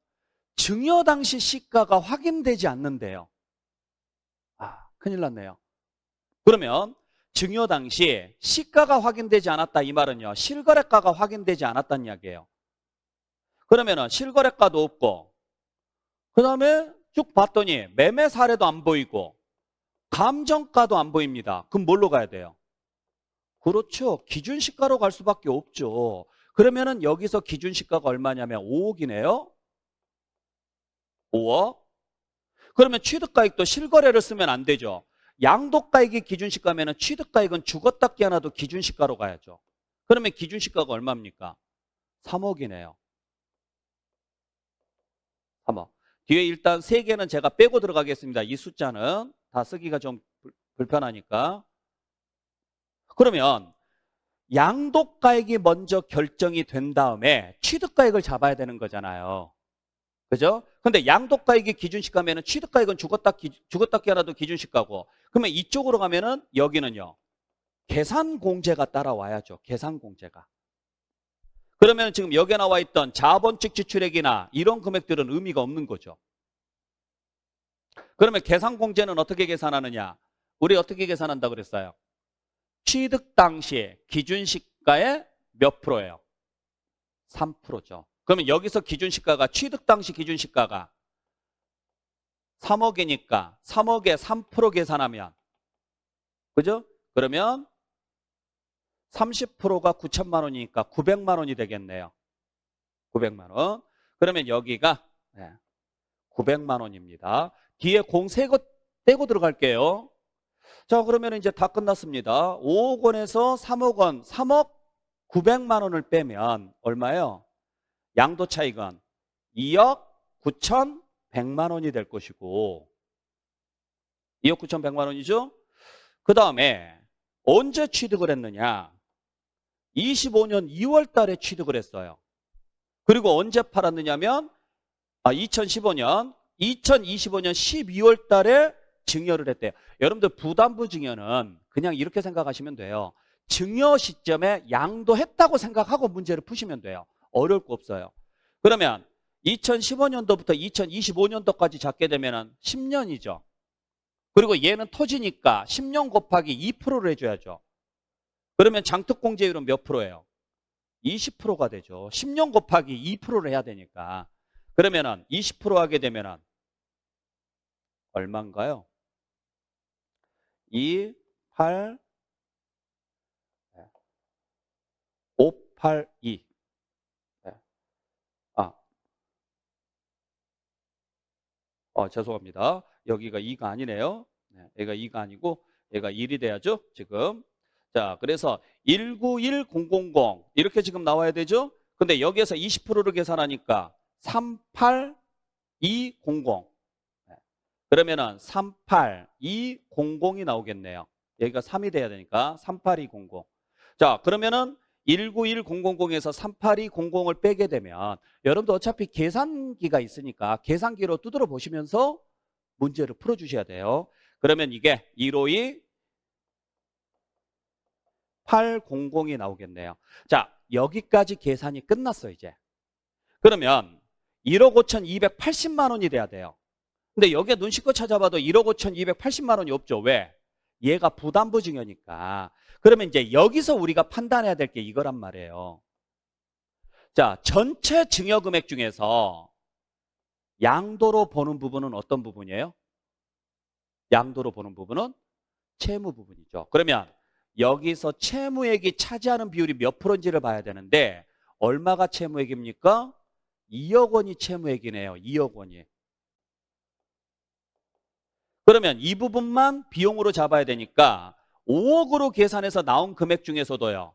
증여 당시 시가가 확인되지 않는데요. 아, 큰일 났네요. 그러면 증여 당시 시가가 확인되지 않았다 이 말은요. 실거래가가 확인되지 않았다는 이야기예요. 그러면은 실거래가도 없고 그 다음에 쭉 봤더니 매매 사례도 안 보이고 감정가도 안 보입니다. 그럼 뭘로 가야 돼요? 그렇죠. 기준시가로 갈 수밖에 없죠. 그러면은 여기서 기준시가가 얼마냐면 5억이네요. 5억. 그러면 취득가액도 실거래를 쓰면 안 되죠. 양도가액이 기준시가면은 취득가액은 죽었다 깨어나도 기준시가로 가야죠. 그러면 기준시가가 얼마입니까? 3억이네요. 한번. 뒤에 일단 3개는 제가 빼고 들어가겠습니다. 이 숫자는 다 쓰기가 좀 불편하니까. 그러면 양도가액이 먼저 결정이 된 다음에 취득가액을 잡아야 되는 거잖아요. 그죠? 근데 양도가액이 기준시가면은 취득가액은 죽었다 깨어나도 기준시가고, 그러면 이쪽으로 가면은 여기는요, 계산공제가 따라와야죠. 계산공제가. 그러면 지금 여기에 나와 있던 자본적 지출액이나 이런 금액들은 의미가 없는 거죠. 그러면 계산공제는 어떻게 계산하느냐? 우리 어떻게 계산한다 그랬어요? 취득 당시 기준시가의 몇 프로예요? 3%죠. 그러면 여기서 기준시가가, 취득 당시 기준시가가 3억이니까 3억에 3% 계산하면, 그죠? 그러면 30%가 9천만 원이니까 900만 원이 되겠네요. 900만 원. 그러면 여기가 900만 원입니다. 뒤에 공 떼고 들어갈게요. 자, 그러면 이제 다 끝났습니다. 5억 원에서 3억 원, 3억 900만 원을 빼면 얼마예요? 양도 차익은 2억 9,100만 원이 될 것이고, 2억 9,100만 원이죠? 그 다음에 언제 취득을 했느냐? 25년 2월 달에 취득을 했어요. 그리고 언제 팔았느냐면 2025년 12월 달에 증여를 했대요. 여러분들 부담부 증여는 그냥 이렇게 생각하시면 돼요. 증여 시점에 양도했다고 생각하고 문제를 푸시면 돼요. 어려울 거 없어요. 그러면 2015년도부터 2025년도까지 잡게 되면 10년이죠. 그리고 얘는 토지니까 10년 곱하기 2%를 해줘야죠. 그러면 장특공제율은 몇 프로예요? 20%가 되죠. 10년 곱하기 2%를 해야 되니까. 그러면은 20% 하게 되면은 얼마인가요? 2, 8, 582. 죄송합니다. 여기가 2가 아니네요. 얘가 2가 아니고 얘가 1이 돼야죠, 지금. 자, 그래서 191000 이렇게 지금 나와야 되죠? 근데 여기에서 20%를 계산하니까 38200. 그러면은 38200이 나오겠네요. 여기가 3이 돼야 되니까 38200. 자, 그러면은 191000에서 38200을 빼게 되면 여러분도 어차피 계산기가 있으니까 계산기로 두드려 보시면서 문제를 풀어주셔야 돼요. 그러면 이게 152 800이 나오겠네요. 자, 여기까지 계산이 끝났어요, 이제. 그러면 1억 5,280만 원이 돼야 돼요. 근데 여기에 눈치껏 찾아봐도 1억 5,280만 원이 없죠. 왜? 얘가 부담부 증여니까. 그러면 이제 여기서 우리가 판단해야 될 게 이거란 말이에요. 자, 전체 증여 금액 중에서 양도로 보는 부분은 어떤 부분이에요? 양도로 보는 부분은 채무 부분이죠. 그러면 여기서 채무액이 차지하는 비율이 몇 프로인지를 봐야 되는데 얼마가 채무액입니까? 2억 원이 채무액이네요. 2억 원이. 그러면 이 부분만 비용으로 잡아야 되니까 5억으로 계산해서 나온 금액 중에서도요,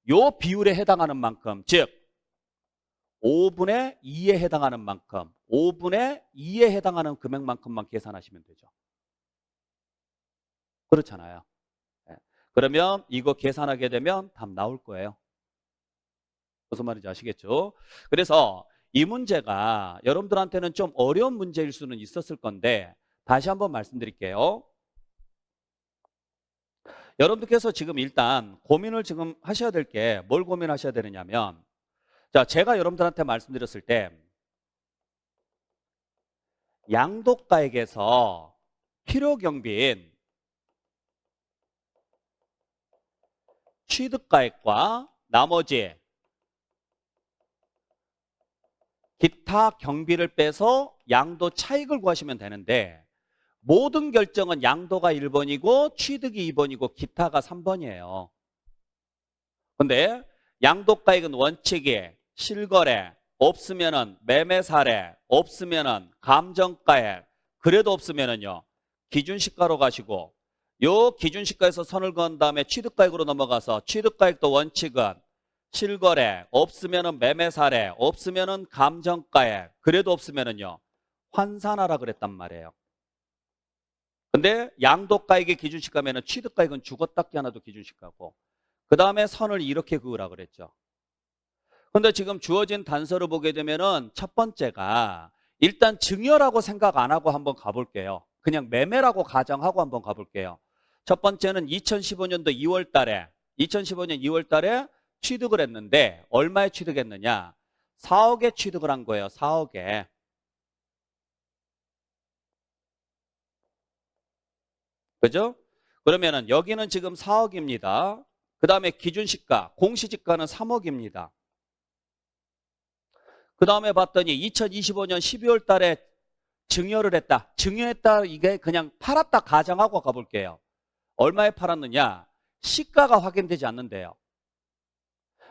요 비율에 해당하는 만큼, 즉 5분의 2에 해당하는 만큼, 5분의 2에 해당하는 금액만큼만 계산하시면 되죠. 그렇잖아요. 그러면 이거 계산하게 되면 답 나올 거예요. 무슨 말인지 아시겠죠? 그래서 이 문제가 여러분들한테는 좀 어려운 문제일 수는 있었을 건데 다시 한번 말씀드릴게요. 여러분들께서 지금 일단 고민을 지금 하셔야 될 게 뭘 고민하셔야 되느냐면, 자, 제가 여러분들한테 말씀드렸을 때 양도가액에서 필요경비인 취득가액과 나머지 기타 경비를 빼서 양도 차익을 구하시면 되는데 모든 결정은 양도가 1번이고 취득이 2번이고 기타가 3번이에요. 근데 양도가액은 원칙이 실거래, 없으면은 매매사례, 없으면은 감정가액, 그래도 없으면은요 기준시가로 가시고, 요 기준시가에서 선을 그은 다음에 취득가액으로 넘어가서 취득가액도 원칙은 실거래, 없으면은 매매사례, 없으면은 감정가액, 그래도 없으면은요 환산하라 그랬단 말이에요. 근데 양도가액의 기준시가면은 취득가액은 주거닦기 하나도 기준시가고, 그 다음에 선을 이렇게 그으라 그랬죠. 근데 지금 주어진 단서를 보게 되면은 첫 번째가 일단 증여라고 생각 안 하고 한번 가볼게요. 그냥 매매라고 가정하고 한번 가볼게요. 첫 번째는 2015년도 2월 달에 2015년 2월 달에 취득을 했는데 얼마에 취득했느냐? 4억에 취득을 한 거예요. 4억에. 그죠? 그러면은 여기는 지금 4억입니다. 그 다음에 기준시가, 공시지가는 3억입니다. 그 다음에 봤더니 2025년 12월 달에 증여를 했다. 증여했다, 이게 그냥 팔았다 가정하고 가볼게요. 얼마에 팔았느냐? 시가가 확인되지 않는데요.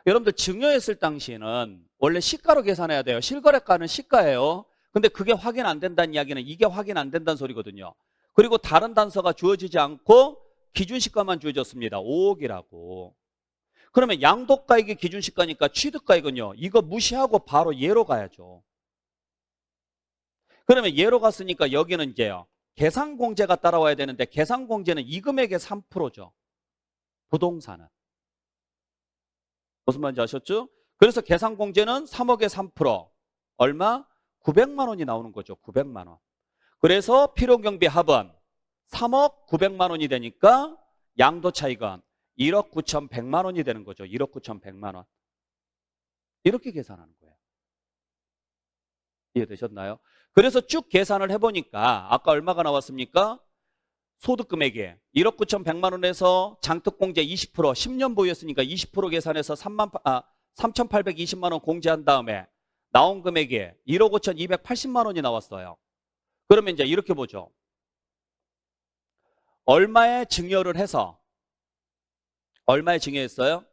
여러분들 증여했을 당시에는 원래 시가로 계산해야 돼요. 실거래가는 시가예요. 근데 그게 확인 안 된다는 이야기는 이게 확인 안 된다는 소리거든요. 그리고 다른 단서가 주어지지 않고 기준시가만 주어졌습니다. 5억이라고. 그러면 양도가액이 기준시가니까 취득가액은요. 이거 무시하고 바로 예로 가야죠. 그러면 예로 갔으니까 여기는 이제요. 계산공제가 따라와야 되는데 계산공제는 이 금액의 3%죠. 부동산은. 무슨 말인지 아셨죠? 그래서 계산공제는 3억의 3%. 얼마? 900만 원이 나오는 거죠. 900만 원. 그래서 필요경비 합은 3억 900만 원이 되니까 양도차익은 1억 9,100만 원이 되는 거죠. 1억 9,100만 원. 이렇게 계산하는 거예요. 이해되셨나요? 그래서 쭉 계산을 해보니까 아까 얼마가 나왔습니까? 소득금액이 1억 9,100만 원에서 장특공제 20%, 10년 보유였으니까 20% 계산해서 3,820만 원 공제한 다음에 나온 금액이 1억 5,280만 원이 나왔어요. 그러면 이제 이렇게 보죠. 얼마에 증여를 해서 얼마에 증여했어요?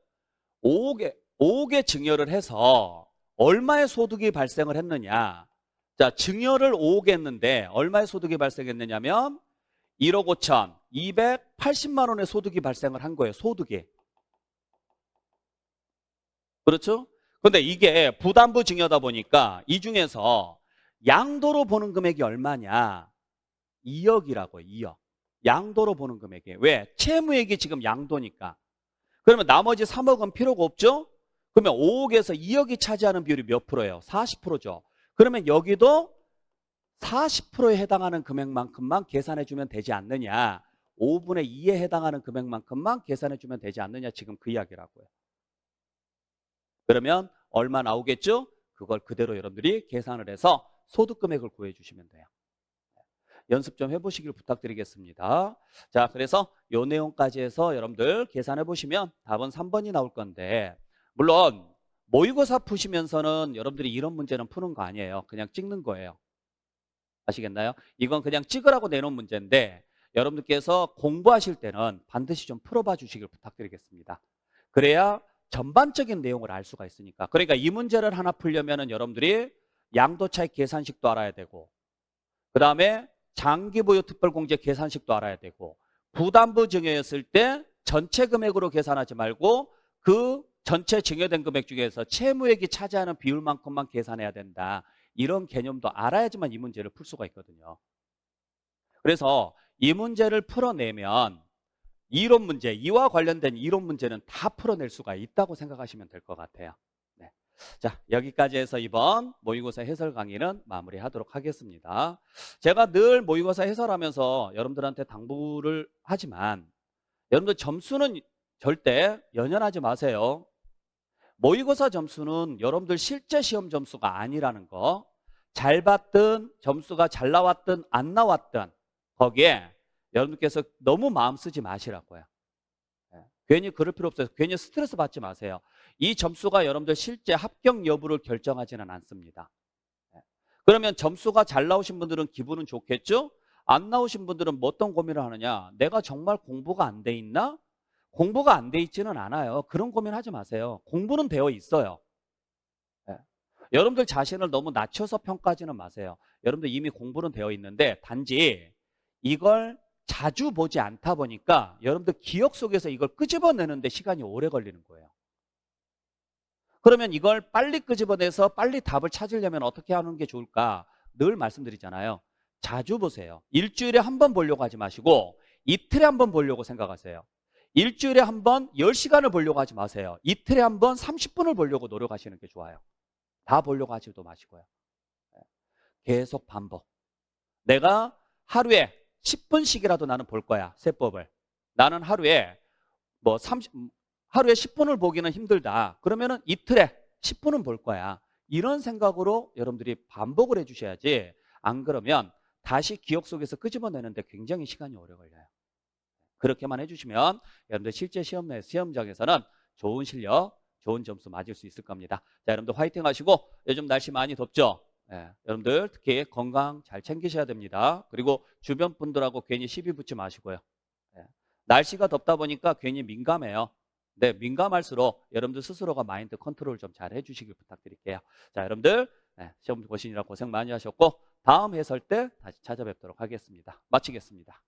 5억에 증여를 해서 얼마의 소득이 발생을 했느냐? 자, 증여를 5억에 했는데 얼마의 소득이 발생했느냐면 1억 5천 280만 원의 소득이 발생을 한 거예요. 소득이. 그렇죠? 근데 이게 부담부 증여다 보니까 이 중에서 양도로 보는 금액이 얼마냐? 2억이라고 2억. 양도로 보는 금액이. 왜? 채무액이 지금 양도니까. 그러면 나머지 3억은 필요가 없죠? 그러면 5억에서 2억이 차지하는 비율이 몇 프로예요? 40%죠. 그러면 여기도 40%에 해당하는 금액만큼만 계산해주면 되지 않느냐. 5분의 2에 해당하는 금액만큼만 계산해주면 되지 않느냐. 지금 그 이야기라고요. 그러면 얼마 나오겠죠? 그걸 그대로 여러분들이 계산을 해서 소득금액을 구해주시면 돼요. 연습 좀 해보시길 부탁드리겠습니다. 자, 그래서 요 내용까지 해서 여러분들 계산해 보시면 답은 3번이 나올 건데, 물론 모의고사 푸시면서는 여러분들이 이런 문제는 푸는 거 아니에요. 그냥 찍는 거예요. 아시겠나요? 이건 그냥 찍으라고 내놓은 문제인데 여러분들께서 공부하실 때는 반드시 좀 풀어봐 주시길 부탁드리겠습니다. 그래야 전반적인 내용을 알 수가 있으니까. 그러니까 이 문제를 하나 풀려면은 여러분들이 양도차익 계산식도 알아야 되고, 그 다음에 장기보유 특별공제 계산식도 알아야 되고, 부담부 증여였을 때 전체 금액으로 계산하지 말고 그 전체 증여된 금액 중에서 채무액이 차지하는 비율만큼만 계산해야 된다. 이런 개념도 알아야지만 이 문제를 풀 수가 있거든요. 그래서 이 문제를 풀어내면 이론 문제, 이와 관련된 이론 문제는 다 풀어낼 수가 있다고 생각하시면 될 것 같아요. 네. 자, 여기까지 해서 이번 모의고사 해설 강의는 마무리하도록 하겠습니다. 제가 늘 모의고사 해설하면서 여러분들한테 당부를 하지만 여러분들 점수는 절대 연연하지 마세요. 모의고사 점수는 여러분들 실제 시험 점수가 아니라는 거. 잘 봤든 점수가 잘 나왔든 안 나왔든 거기에 여러분들께서 너무 마음 쓰지 마시라고요. 괜히 그럴 필요 없어요. 괜히 스트레스 받지 마세요. 이 점수가 여러분들 실제 합격 여부를 결정하지는 않습니다. 그러면 점수가 잘 나오신 분들은 기분은 좋겠죠? 안 나오신 분들은 뭐 어떤 고민을 하느냐? 내가 정말 공부가 안 돼 있나? 공부가 안 돼 있지는 않아요. 그런 고민하지 마세요. 공부는 되어 있어요. 여러분들 자신을 너무 낮춰서 평가하지는 마세요. 여러분들 이미 공부는 되어 있는데 단지 이걸 자주 보지 않다 보니까 여러분들 기억 속에서 이걸 끄집어내는데 시간이 오래 걸리는 거예요. 그러면 이걸 빨리 끄집어내서 빨리 답을 찾으려면 어떻게 하는 게 좋을까? 늘 말씀드리잖아요. 자주 보세요. 일주일에 한 번 보려고 하지 마시고 이틀에 한 번 보려고 생각하세요. 일주일에 한 번 10시간을 보려고 하지 마세요. 이틀에 한 번 30분을 보려고 노력하시는 게 좋아요. 다 보려고 하지도 마시고요. 계속 반복. 내가 하루에 10분씩이라도 나는 볼 거야. 세법을. 나는 하루에 하루에 10분을 보기는 힘들다. 그러면은 이틀에 10분은 볼 거야. 이런 생각으로 여러분들이 반복을 해 주셔야지. 안 그러면 다시 기억 속에서 끄집어내는데 굉장히 시간이 오래 걸려요. 그렇게만 해주시면 여러분들 실제 시험장에서는 좋은 실력, 좋은 점수 맞을 수 있을 겁니다. 자, 여러분들 화이팅 하시고, 요즘 날씨 많이 덥죠? 예, 여러분들 특히 건강 잘 챙기셔야 됩니다. 그리고 주변 분들하고 괜히 시비 붙지 마시고요. 예, 날씨가 덥다 보니까 괜히 민감해요. 네, 민감할수록 여러분들 스스로가 마인드 컨트롤 좀 잘 해주시길 부탁드릴게요. 자, 여러분들 시험 보시느라 고생 많이 하셨고, 다음 해설 때 다시 찾아뵙도록 하겠습니다. 마치겠습니다.